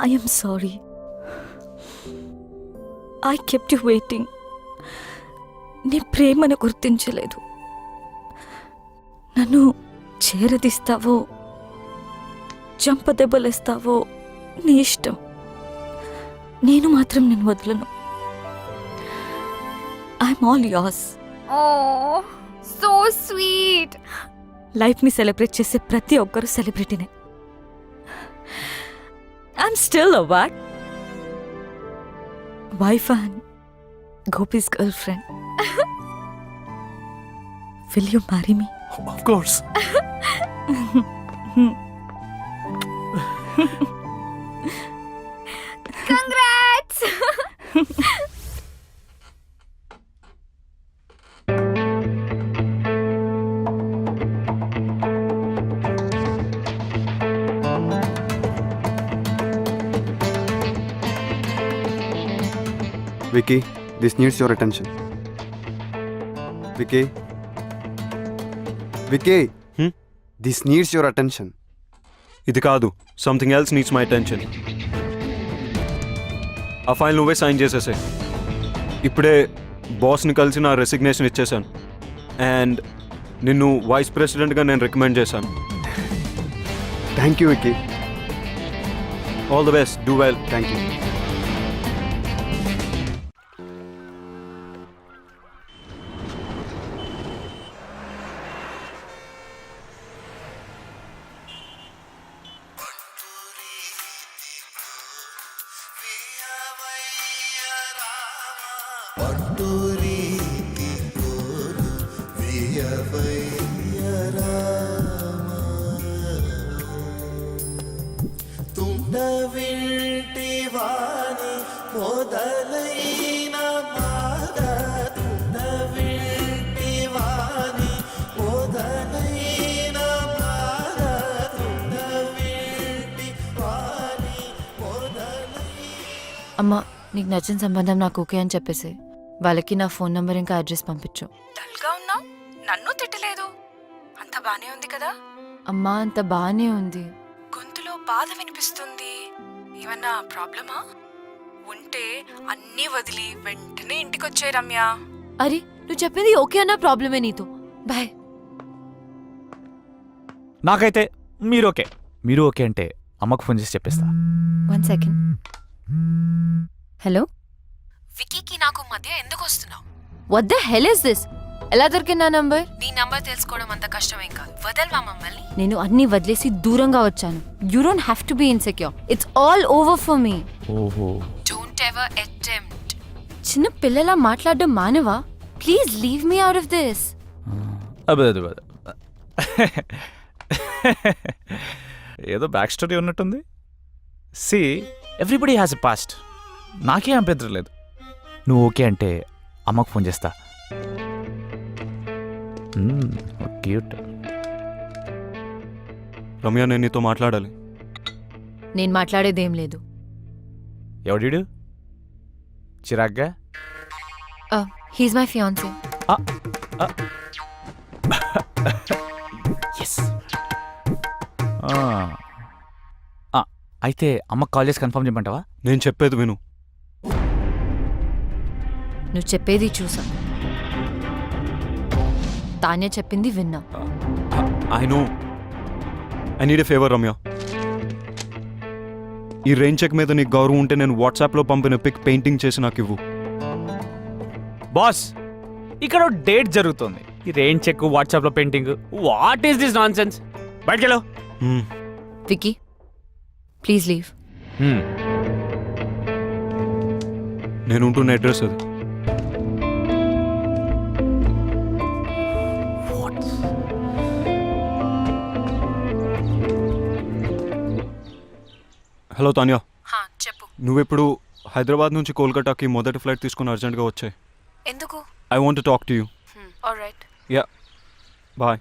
I am sorry. I kept you waiting. నీ ప్రేమను గుర్తించలేదు. నన్ను చేరదీస్తావో చంపదెబ్బలేస్తావో నీ ఇష్టం. నేను మాత్రం నేను వదలను. I'm all yours. Oh so sweet. లైఫ్ని సెలబ్రేట్ చేసే ప్రతి ఒక్కరు సెలబ్రిటీనే. I'm still a what? Wife and Gopi's girlfriend. Will you marry me? Of course. Congrats. Vicky this needs your attention. Vicky Vicky this needs your attention. ఇది కాదు, something else needs my attention. ఆ file నువ్వే sign చేసేసే. ఇప్పుడే బాస్ని కలిసి నా రెసిగ్నేషన్ ఇచ్చేసాను అండ్ నిన్ను వైస్ ప్రెసిడెంట్గా నేను రికమెండ్ చేశాను. Thank you Vicky. All the best, do well. Thank you. వింటివాని మొదలైన బాధ వింటివాని మొదలైన బాధ వింటివాని అమ్మ, నీకు నచ్చిన సంబంధం నాకు ఓకే అని చెప్పేసి వాళ్ళకి నా ఫోన్ నంబర్ ఇంకా అడ్రస్ పంపించు. డల్గా ఉన్నావు, నన్ను తిట్టలేదు, అంత బానే ఉంది కదా? అమ్మా, అంత బాగానే ఉంది. గొంతులో బాధ వినిపిస్తుంది, ఏమన్నా ప్రాబ్లమా? ఉంటే అన్నీ వదిలి వెంటనే ఇంటికొచ్చే రమ్య. అరే, నువ్వు చెప్పింది ఓకే అన్న ప్రాబ్లమే నీతో. బాయ్. నాకైతే మీరు ఓకే. మీరు ఓకే అంటే అమ్మకు ఫోన్ చేసి చెప్పేస్తా. 1 సెకండ్. హలో, వికీకి నాకు మధ్య ఎందుకు వస్తున్నావు? What the hell is this? ఎలా దొరికింది నా నంబర్? నీ నంబర్ తెలుసుకోవడం అంత కష్టమేం కాదు. వదల్వా మమ్మల్ని. నేను అన్ని వదిలేసి దూరంగా వచ్చాను. You don't have to be insecure. It's all over for me. ఓహో, డోంట్ ఎవర్ అటెంప్ట్. చిన్న పిల్లలా మాట్లాడడం మానవా? Please leave me out of this. అదే ఏదో బ్యాక్ స్టోరీ ఉన్నట్టుంది. See, everybody has a past. నాకేం అభ్యంతరం లేదు. నువ్వు ఓకే అంటే అమ్మకు ఫోన్ చేస్తా. క్యూట్. రమ్య, నేను నీతో మాట్లాడాలి. నేను మాట్లాడేదేం లేదు. ఎవడీడు చిరాగ్గా? He's my fiancee. అయితే అమ్మకు కాల్ చేసి కన్ఫర్మ్ చేయమంటావా? నేను చెప్పేది విను. నువ్వు చెప్పేది చూసా, తానే చెప్పింది విన్నా. I know. I need a favour Ramya. ఈ రెయిన్ చెక్ మీద నీకు గౌరవం ఉంటే నేను వాట్సాప్లో పంపిన పిక్ పెయింటింగ్ చేసి నాకు ఇవ్వు. బాస్, ఇక్కడ డేట్ జరుగుతుంది. ఈ రెయిన్ చెక్, వాట్సాప్లో painting, what is this nonsense? బయటకెళ్ళు. Vicky, please leave. నేను ఉంటున్న అడ్రస్ అది. హలో తాన్యా, చెప్పు. నువ్వెప్పుడు హైదరాబాద్ నుంచి కోల్కతాకి మొదటి ఫ్లైట్ తీసుకుని అర్జెంట్గా వచ్చాయి. ఎందుకు? I want to talk to you. Alright. Yeah, bye.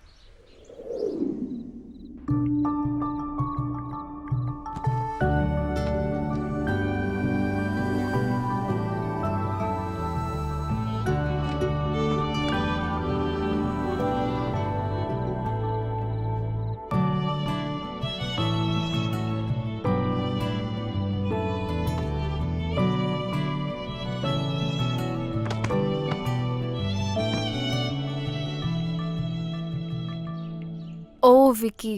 Oh Vicky,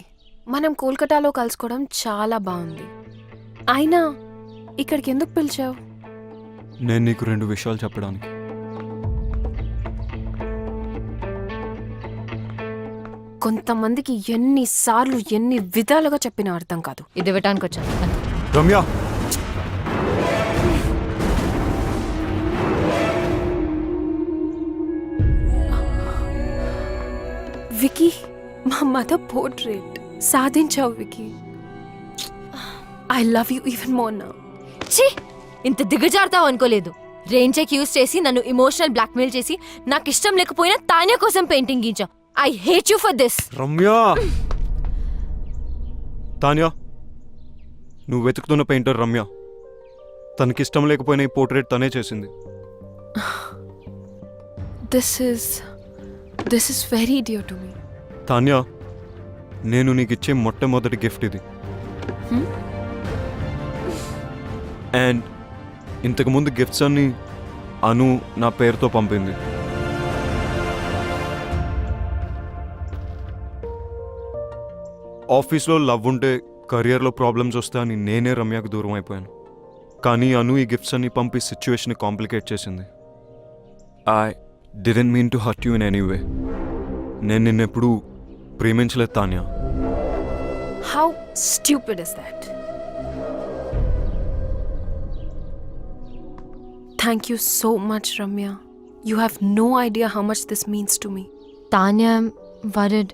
మనం కోల్కతాలో కలుసుకోవడం చాలా బాగుంది. అయినా ఇక్కడికి ఎందుకు పిలిచావు? నేను నీకు 2 విషయాలు చెప్పడానికి. కొంతమందికి ఎన్నిసార్లు ఎన్ని విధాలుగా చెప్పినా అర్థం కాదు. ఇది ఇవ్వటానికి వచ్చాను. రమ్య, వికీ, మా మదర్ పోర్ట్రేట్ సాధించావు Vicky. I love you even more now. ఛీ, ఇంత దిగజారుతావు అనుకోలేదు. రెయిన్ చెక్ యూస్ చేసి నన్ను ఇమోషనల్ బ్లాక్మెయిల్ చేసి నాకు ఇష్టం లేకపోయినా తానే కోసం పెయింటింగ్ గీంచావు. I hate you for this. Ramya. Tanya, నువ్వు వెతుకుతున్న పెయింటర్ రమ్య. తనకిష్టం లేకపోయినా ఈ పోర్ట్రేట్ తనే చేసింది. This is very dear to me. Tanya, నేను నీకు ఇచ్చే మొట్టమొదటి గిఫ్ట్ ఇది. అండ్ ఇంతకుముందు గిఫ్ట్స్ అన్ని అను నా పేరుతో పంపింది. ఆఫీస్లో లవ్ ఉంటే కెరియర్లో ప్రాబ్లమ్స్ వస్తాయని నేనే రమ్యకు దూరం అయిపోయాను. కానీ అను ఈ గిఫ్ట్స్ అన్ని పంపి సిచ్యువేషన్ కాంప్లికేట్ చేసింది. I didn't mean to hurt you in any way. నేను నిన్నెప్పుడు ప్రేమించలేదు Tanya. How stupid is that? Thank you so much Ramya. You have no idea how much this means to me. Tanya వరడ్.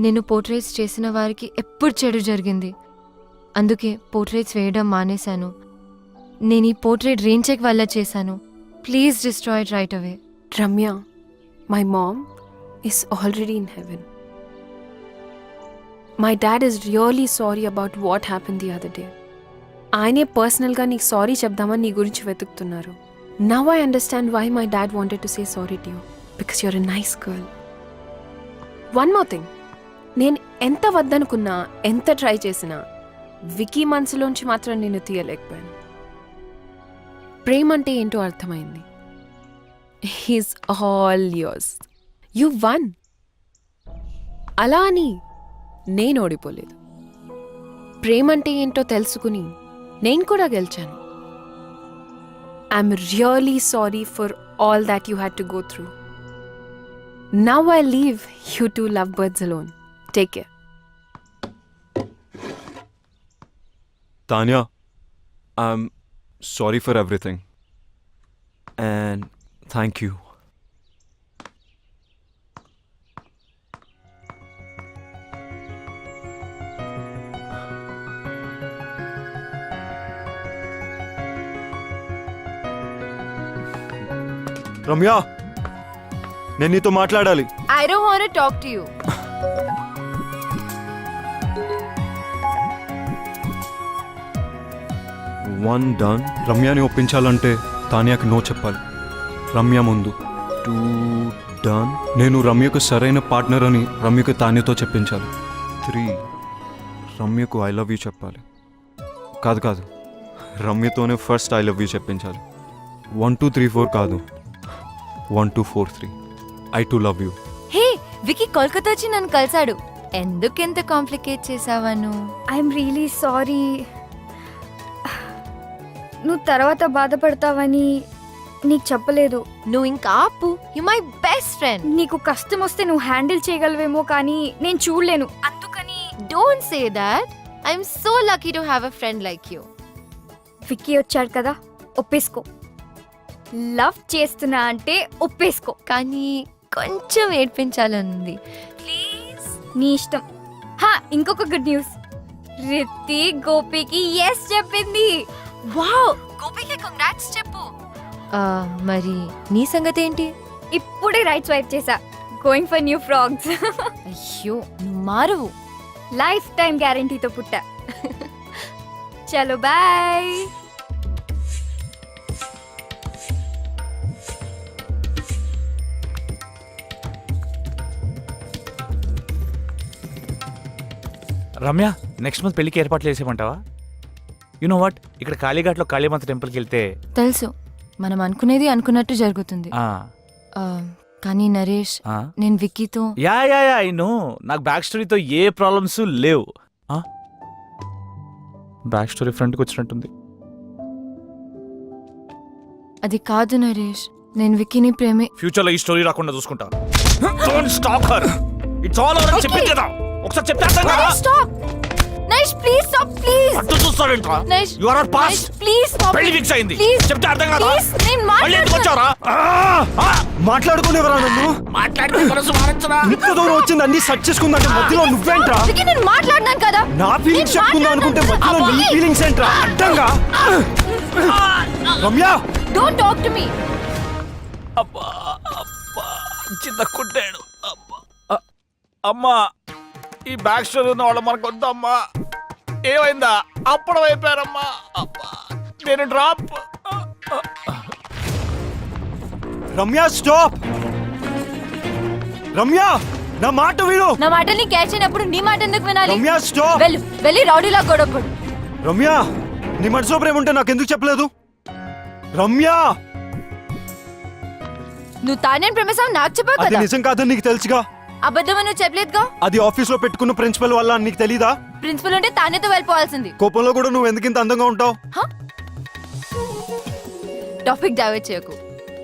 నేను పోర్ట్రేట్స్ చేసిన వారికి ఎప్పుడు చెడు జరిగింది. అందుకే పోర్ట్రేట్స్ వేయడం మానేశాను. నేను ఈ పోర్ట్రేట్ రెయిన్ చెక్ వల్ల చేశాను. Please destroy it right away. Ramya, my mom is already in heaven. My dad is really sorry about what happened the other day. ఆయనే పర్సనల్గా నీకు సారీ చెప్దామని నీ గురించి వెతుకుతున్నారు. Now I understand why my dad wanted to say sorry to you. Because you're a nice girl. One more thing. నేను ఎంత వద్దనుకున్నా, ఎంత ట్రై చేసినా వికీ మనసులోంచి మాత్రం నేను తీయలేకపోయాను. ప్రేమ అంటే ఏంటో అర్థమైంది. He's all yours. You won. అలా అని నేను ఓడిపోలేదు. ప్రేమంటే ఏంటో తెలుసుకుని నేను కూడా గెలిచాను. I'm really sorry for all that you had to go through. Now I leave you to love birds alone. Take care. Tanya, I'm sorry for everything and thank you. Ramya, నేను నీతో మాట్లాడాలి. I don't want to talk to you. One done. రమ్యని ఒప్పించాలంటే తాన్యాకి no చెప్పాలి. రమ్య ముందు. Two done. నేను రమ్యకు సరైన పార్ట్నర్ అని రమ్యకు తాన్యతో చెప్పించాలి. 3 రమ్యకు ఐ లవ్ యూ చెప్పాలి. కాదు రమ్యతోనే ఫస్ట్ ఐ లవ్ యూ చెప్పించాలి. 1 2 3 4 కాదు, 1 2 4 3. I too love you. Hey, Vicky Kolkata వచ్చి నన్ను కలిసాడు. ఎందుకెంత కాంప్లికేట్ చేసావను? I'm really sorry. నువ్వు తర్వాత బాధపడతావని నీకు చెప్పలేదు. నువ్వు ఇంకా ఆపు. You my best friend. నీకు కష్టం వస్తే నువ్వు హ్యాండిల్ చేయగలవేమో కానీ నేను చూడలేను. అందుకని don't say that. I'm so lucky to have a friend like you. Vicky వచ్చాడు కదా, ఒప్పేసుకో. లవ్ చేస్తున్నా అంటే ఒప్పేసుకో. కానీ కొంచెం ఏడ్పించాలనుంది. ప్లీజ్. నీ ఇష్టం. ఇంకొక గుడ్ న్యూస్. రిత్తి గోపికి ఎస్ చెప్పింది. వావ్, గోపికి కంగ్రాట్స్ చెప్పు. మరి నీ సంగతి ఏంటి? ఇప్పుడే రైట్ స్వైప్ చేసా. Going for new frogs. అయ్యో, నువ్వు మారువు. లైఫ్ టైం గ్యారంటీతో పుట్టా. చలో బాయ్. రమ్య, నెక్స్ట్ మంత్ పెళ్లికి ఏర్పాట్లు చేసేమంటావా? యు నో వాట్, ఇక్కడ కాళీఘాట్లో కాళీమాత టెంపుల్కి వెళ్తే తెలుసు, మనం అనుకునేది అనుకున్నట్టు జరుగుతుంది. కానీ నరేష్, నేను విక్కీతో యా ఐ నో, నాకు బ్యాక్ స్టోరీతో ఏ ప్రాబ్లమ్స్ లేవు. బ్యాక్ స్టోరీ ఫ్రంట్కి వచ్చినట్టుంది. అది కాదు నరేష్, నేను విక్కీని ప్రేమే. ఫ్యూచర్లో ఈ స్టోరీ రాకుండా చూసుకుంటా. Don't stop her. It's all over. చెప్పింది కదా, ఒకసారి చెప్పేస్తాను కదా. Stop Naresh, please stop. Please అటు చూస్తావేంట్రా? You are not pass. Please stop. పెళ్లి ఫిక్స్ అయింది. చెప్తే అర్థం కదా. ప్లీజ్, నేను మళ్ళీ ఎందుకు వచ్చావురా? మాట్లాడుకునేవరా నన్ను? మాట్లాడితే మనసు మారచ్చరా? ఇంత దూరం వచ్చింది అన్ని సెట్ చేసుకుందంటే మధ్యలో నువ్వేంట్రా? విక్కీ, నేను మాట్లాడినాను కదా. నా ఫీలింగ్స్ చెప్పుకుందాం అనుకుంటే మధ్యలో నీ ఫీలింగ్స్ ఏంట్రా? అడ్డంగా. Ramya, don't talk to me. అబ్బా అబ్బా, చిన్న కుట్టాడు. అమ్మా, ఈ బ్యాక్ స్టోరీ ఉన్న వాళ్ళు మనకు వద్దమ్మా. ఏమైందా? అప్పుడు అయిపోయారమ్మా. నేను డ్రాప్. రమ్య స్టాప్. రమ్య నా మాట విను. నా మాటల్ని క్యాచ్ అయినప్పుడు నీ మాట ఎందుకు వినాలి? రమ్య స్టాప్. వెళ్ళి రౌడీలా గొడవపడు. రమ్య నీ మనసులో ప్రేమ ఉంటే నాకు ఎందుకు చెప్పలేదు? రమ్య నువ్వు తానే ప్రేమసావు నాకు చెప్పావు అది కదా. నిజం కాదని నీకు తెలుసుగా. అబద్ధం నువ్వు చెప్పలేదుగా. అది ఆఫీస్ లో పెట్టుకున్న ప్రిన్సిపల్ వల్ల అని నీకు తెలీదా? ప్రిన్సిపల్ ఉంటే తానేతో వెళ్ళిపోవాల్సింది. కోపంలో కూడా నువ్వు ఎందుకు ఇంత అందంగా ఉంటావు? టాపిక్ డైవర్ట్ చేయకు.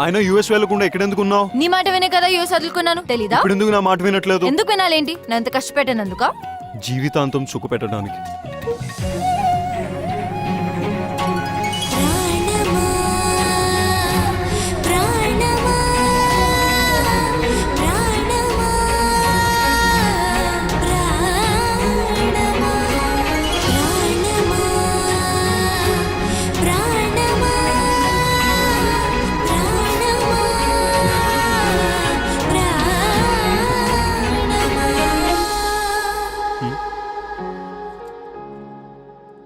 అయినా యూఎస్ వెళ్ళకుండా ఎక్కడెందుకు ఉన్నావు? నీ మాట వినే కదా యూఎస్ వదులుకున్నాను. తెలీదా? ఇప్పుడు ఎందుకు నా మాట వినట్లేదు? ఎందుకు వినాలేంటి? నా ఎంత కష్టపెట్టానందుక? జీవితాంతం సుఖ పెట్టడానికి.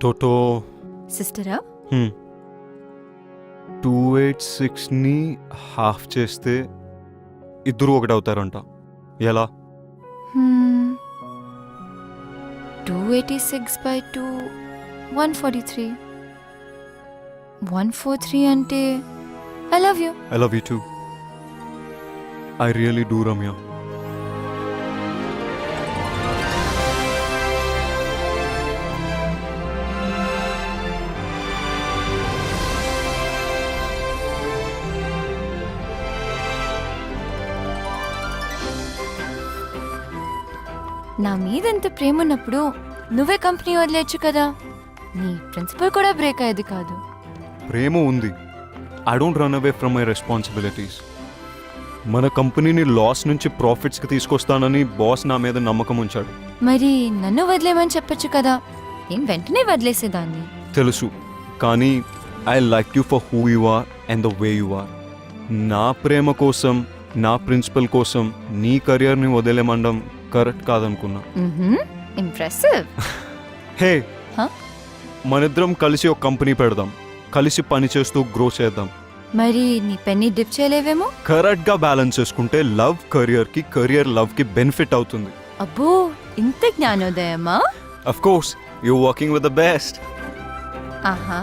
టోటో సిస్టరా? 286ని హాఫ్ చేస్తే ఇద్దరు ఒకటవుతారంట. ఎలా? 286/2 143. 143 అంటే I love you. I love you two. I really do Ramya. నా మీద ఎంత ప్రేమ ఉన్నప్పుడు నువ్వే కంపెనీ వదిలేచ్చు కదా. నీ ప్రిన్సిపల్ కూడా బ్రేక్ అయ్యేది కాదు. ప్రేమ ఉంది. I don't run away from my responsibilities. మన కంపెనీని లాస్ నుంచి ప్రాఫిట్స్కి తీసుకొస్తానని బాస్ నా మీద నమ్మకం ఉంచాడు. మరి నన్ను వదిలేమని చెప్పొచ్చు కదా. నేను వెంటనే వదిలేసేదాన్ని. తెలుసు, కానీ I like you for who you are and the way you are. నా ప్రేమ కోసం, నా ప్రిన్సిపల్ కోసం నీ కెరియర్ని వదిలేమండం కరెక్ట్ కాదనుకున్నా. ఇంప్రెసివ్. Hey, Huh? మనిద్దరం కలిసి ఒక కంపెనీ పెడదాం. కలిసి పని చేస్తూ గ్రో చేద్దాం. మరి నీ పెన్ని డిప్ చేయలేవేమో. కరెక్ట్గా బ్యాలెన్స్ చేసుకుంటే లవ్ కెరియర్కి, కెరియర్ లవ్కి బెనిఫిట్ అవుతుంది. అబ్బో, ఇంత జ్ఞానోదయమా? Of course, you working with the best. ఆహా.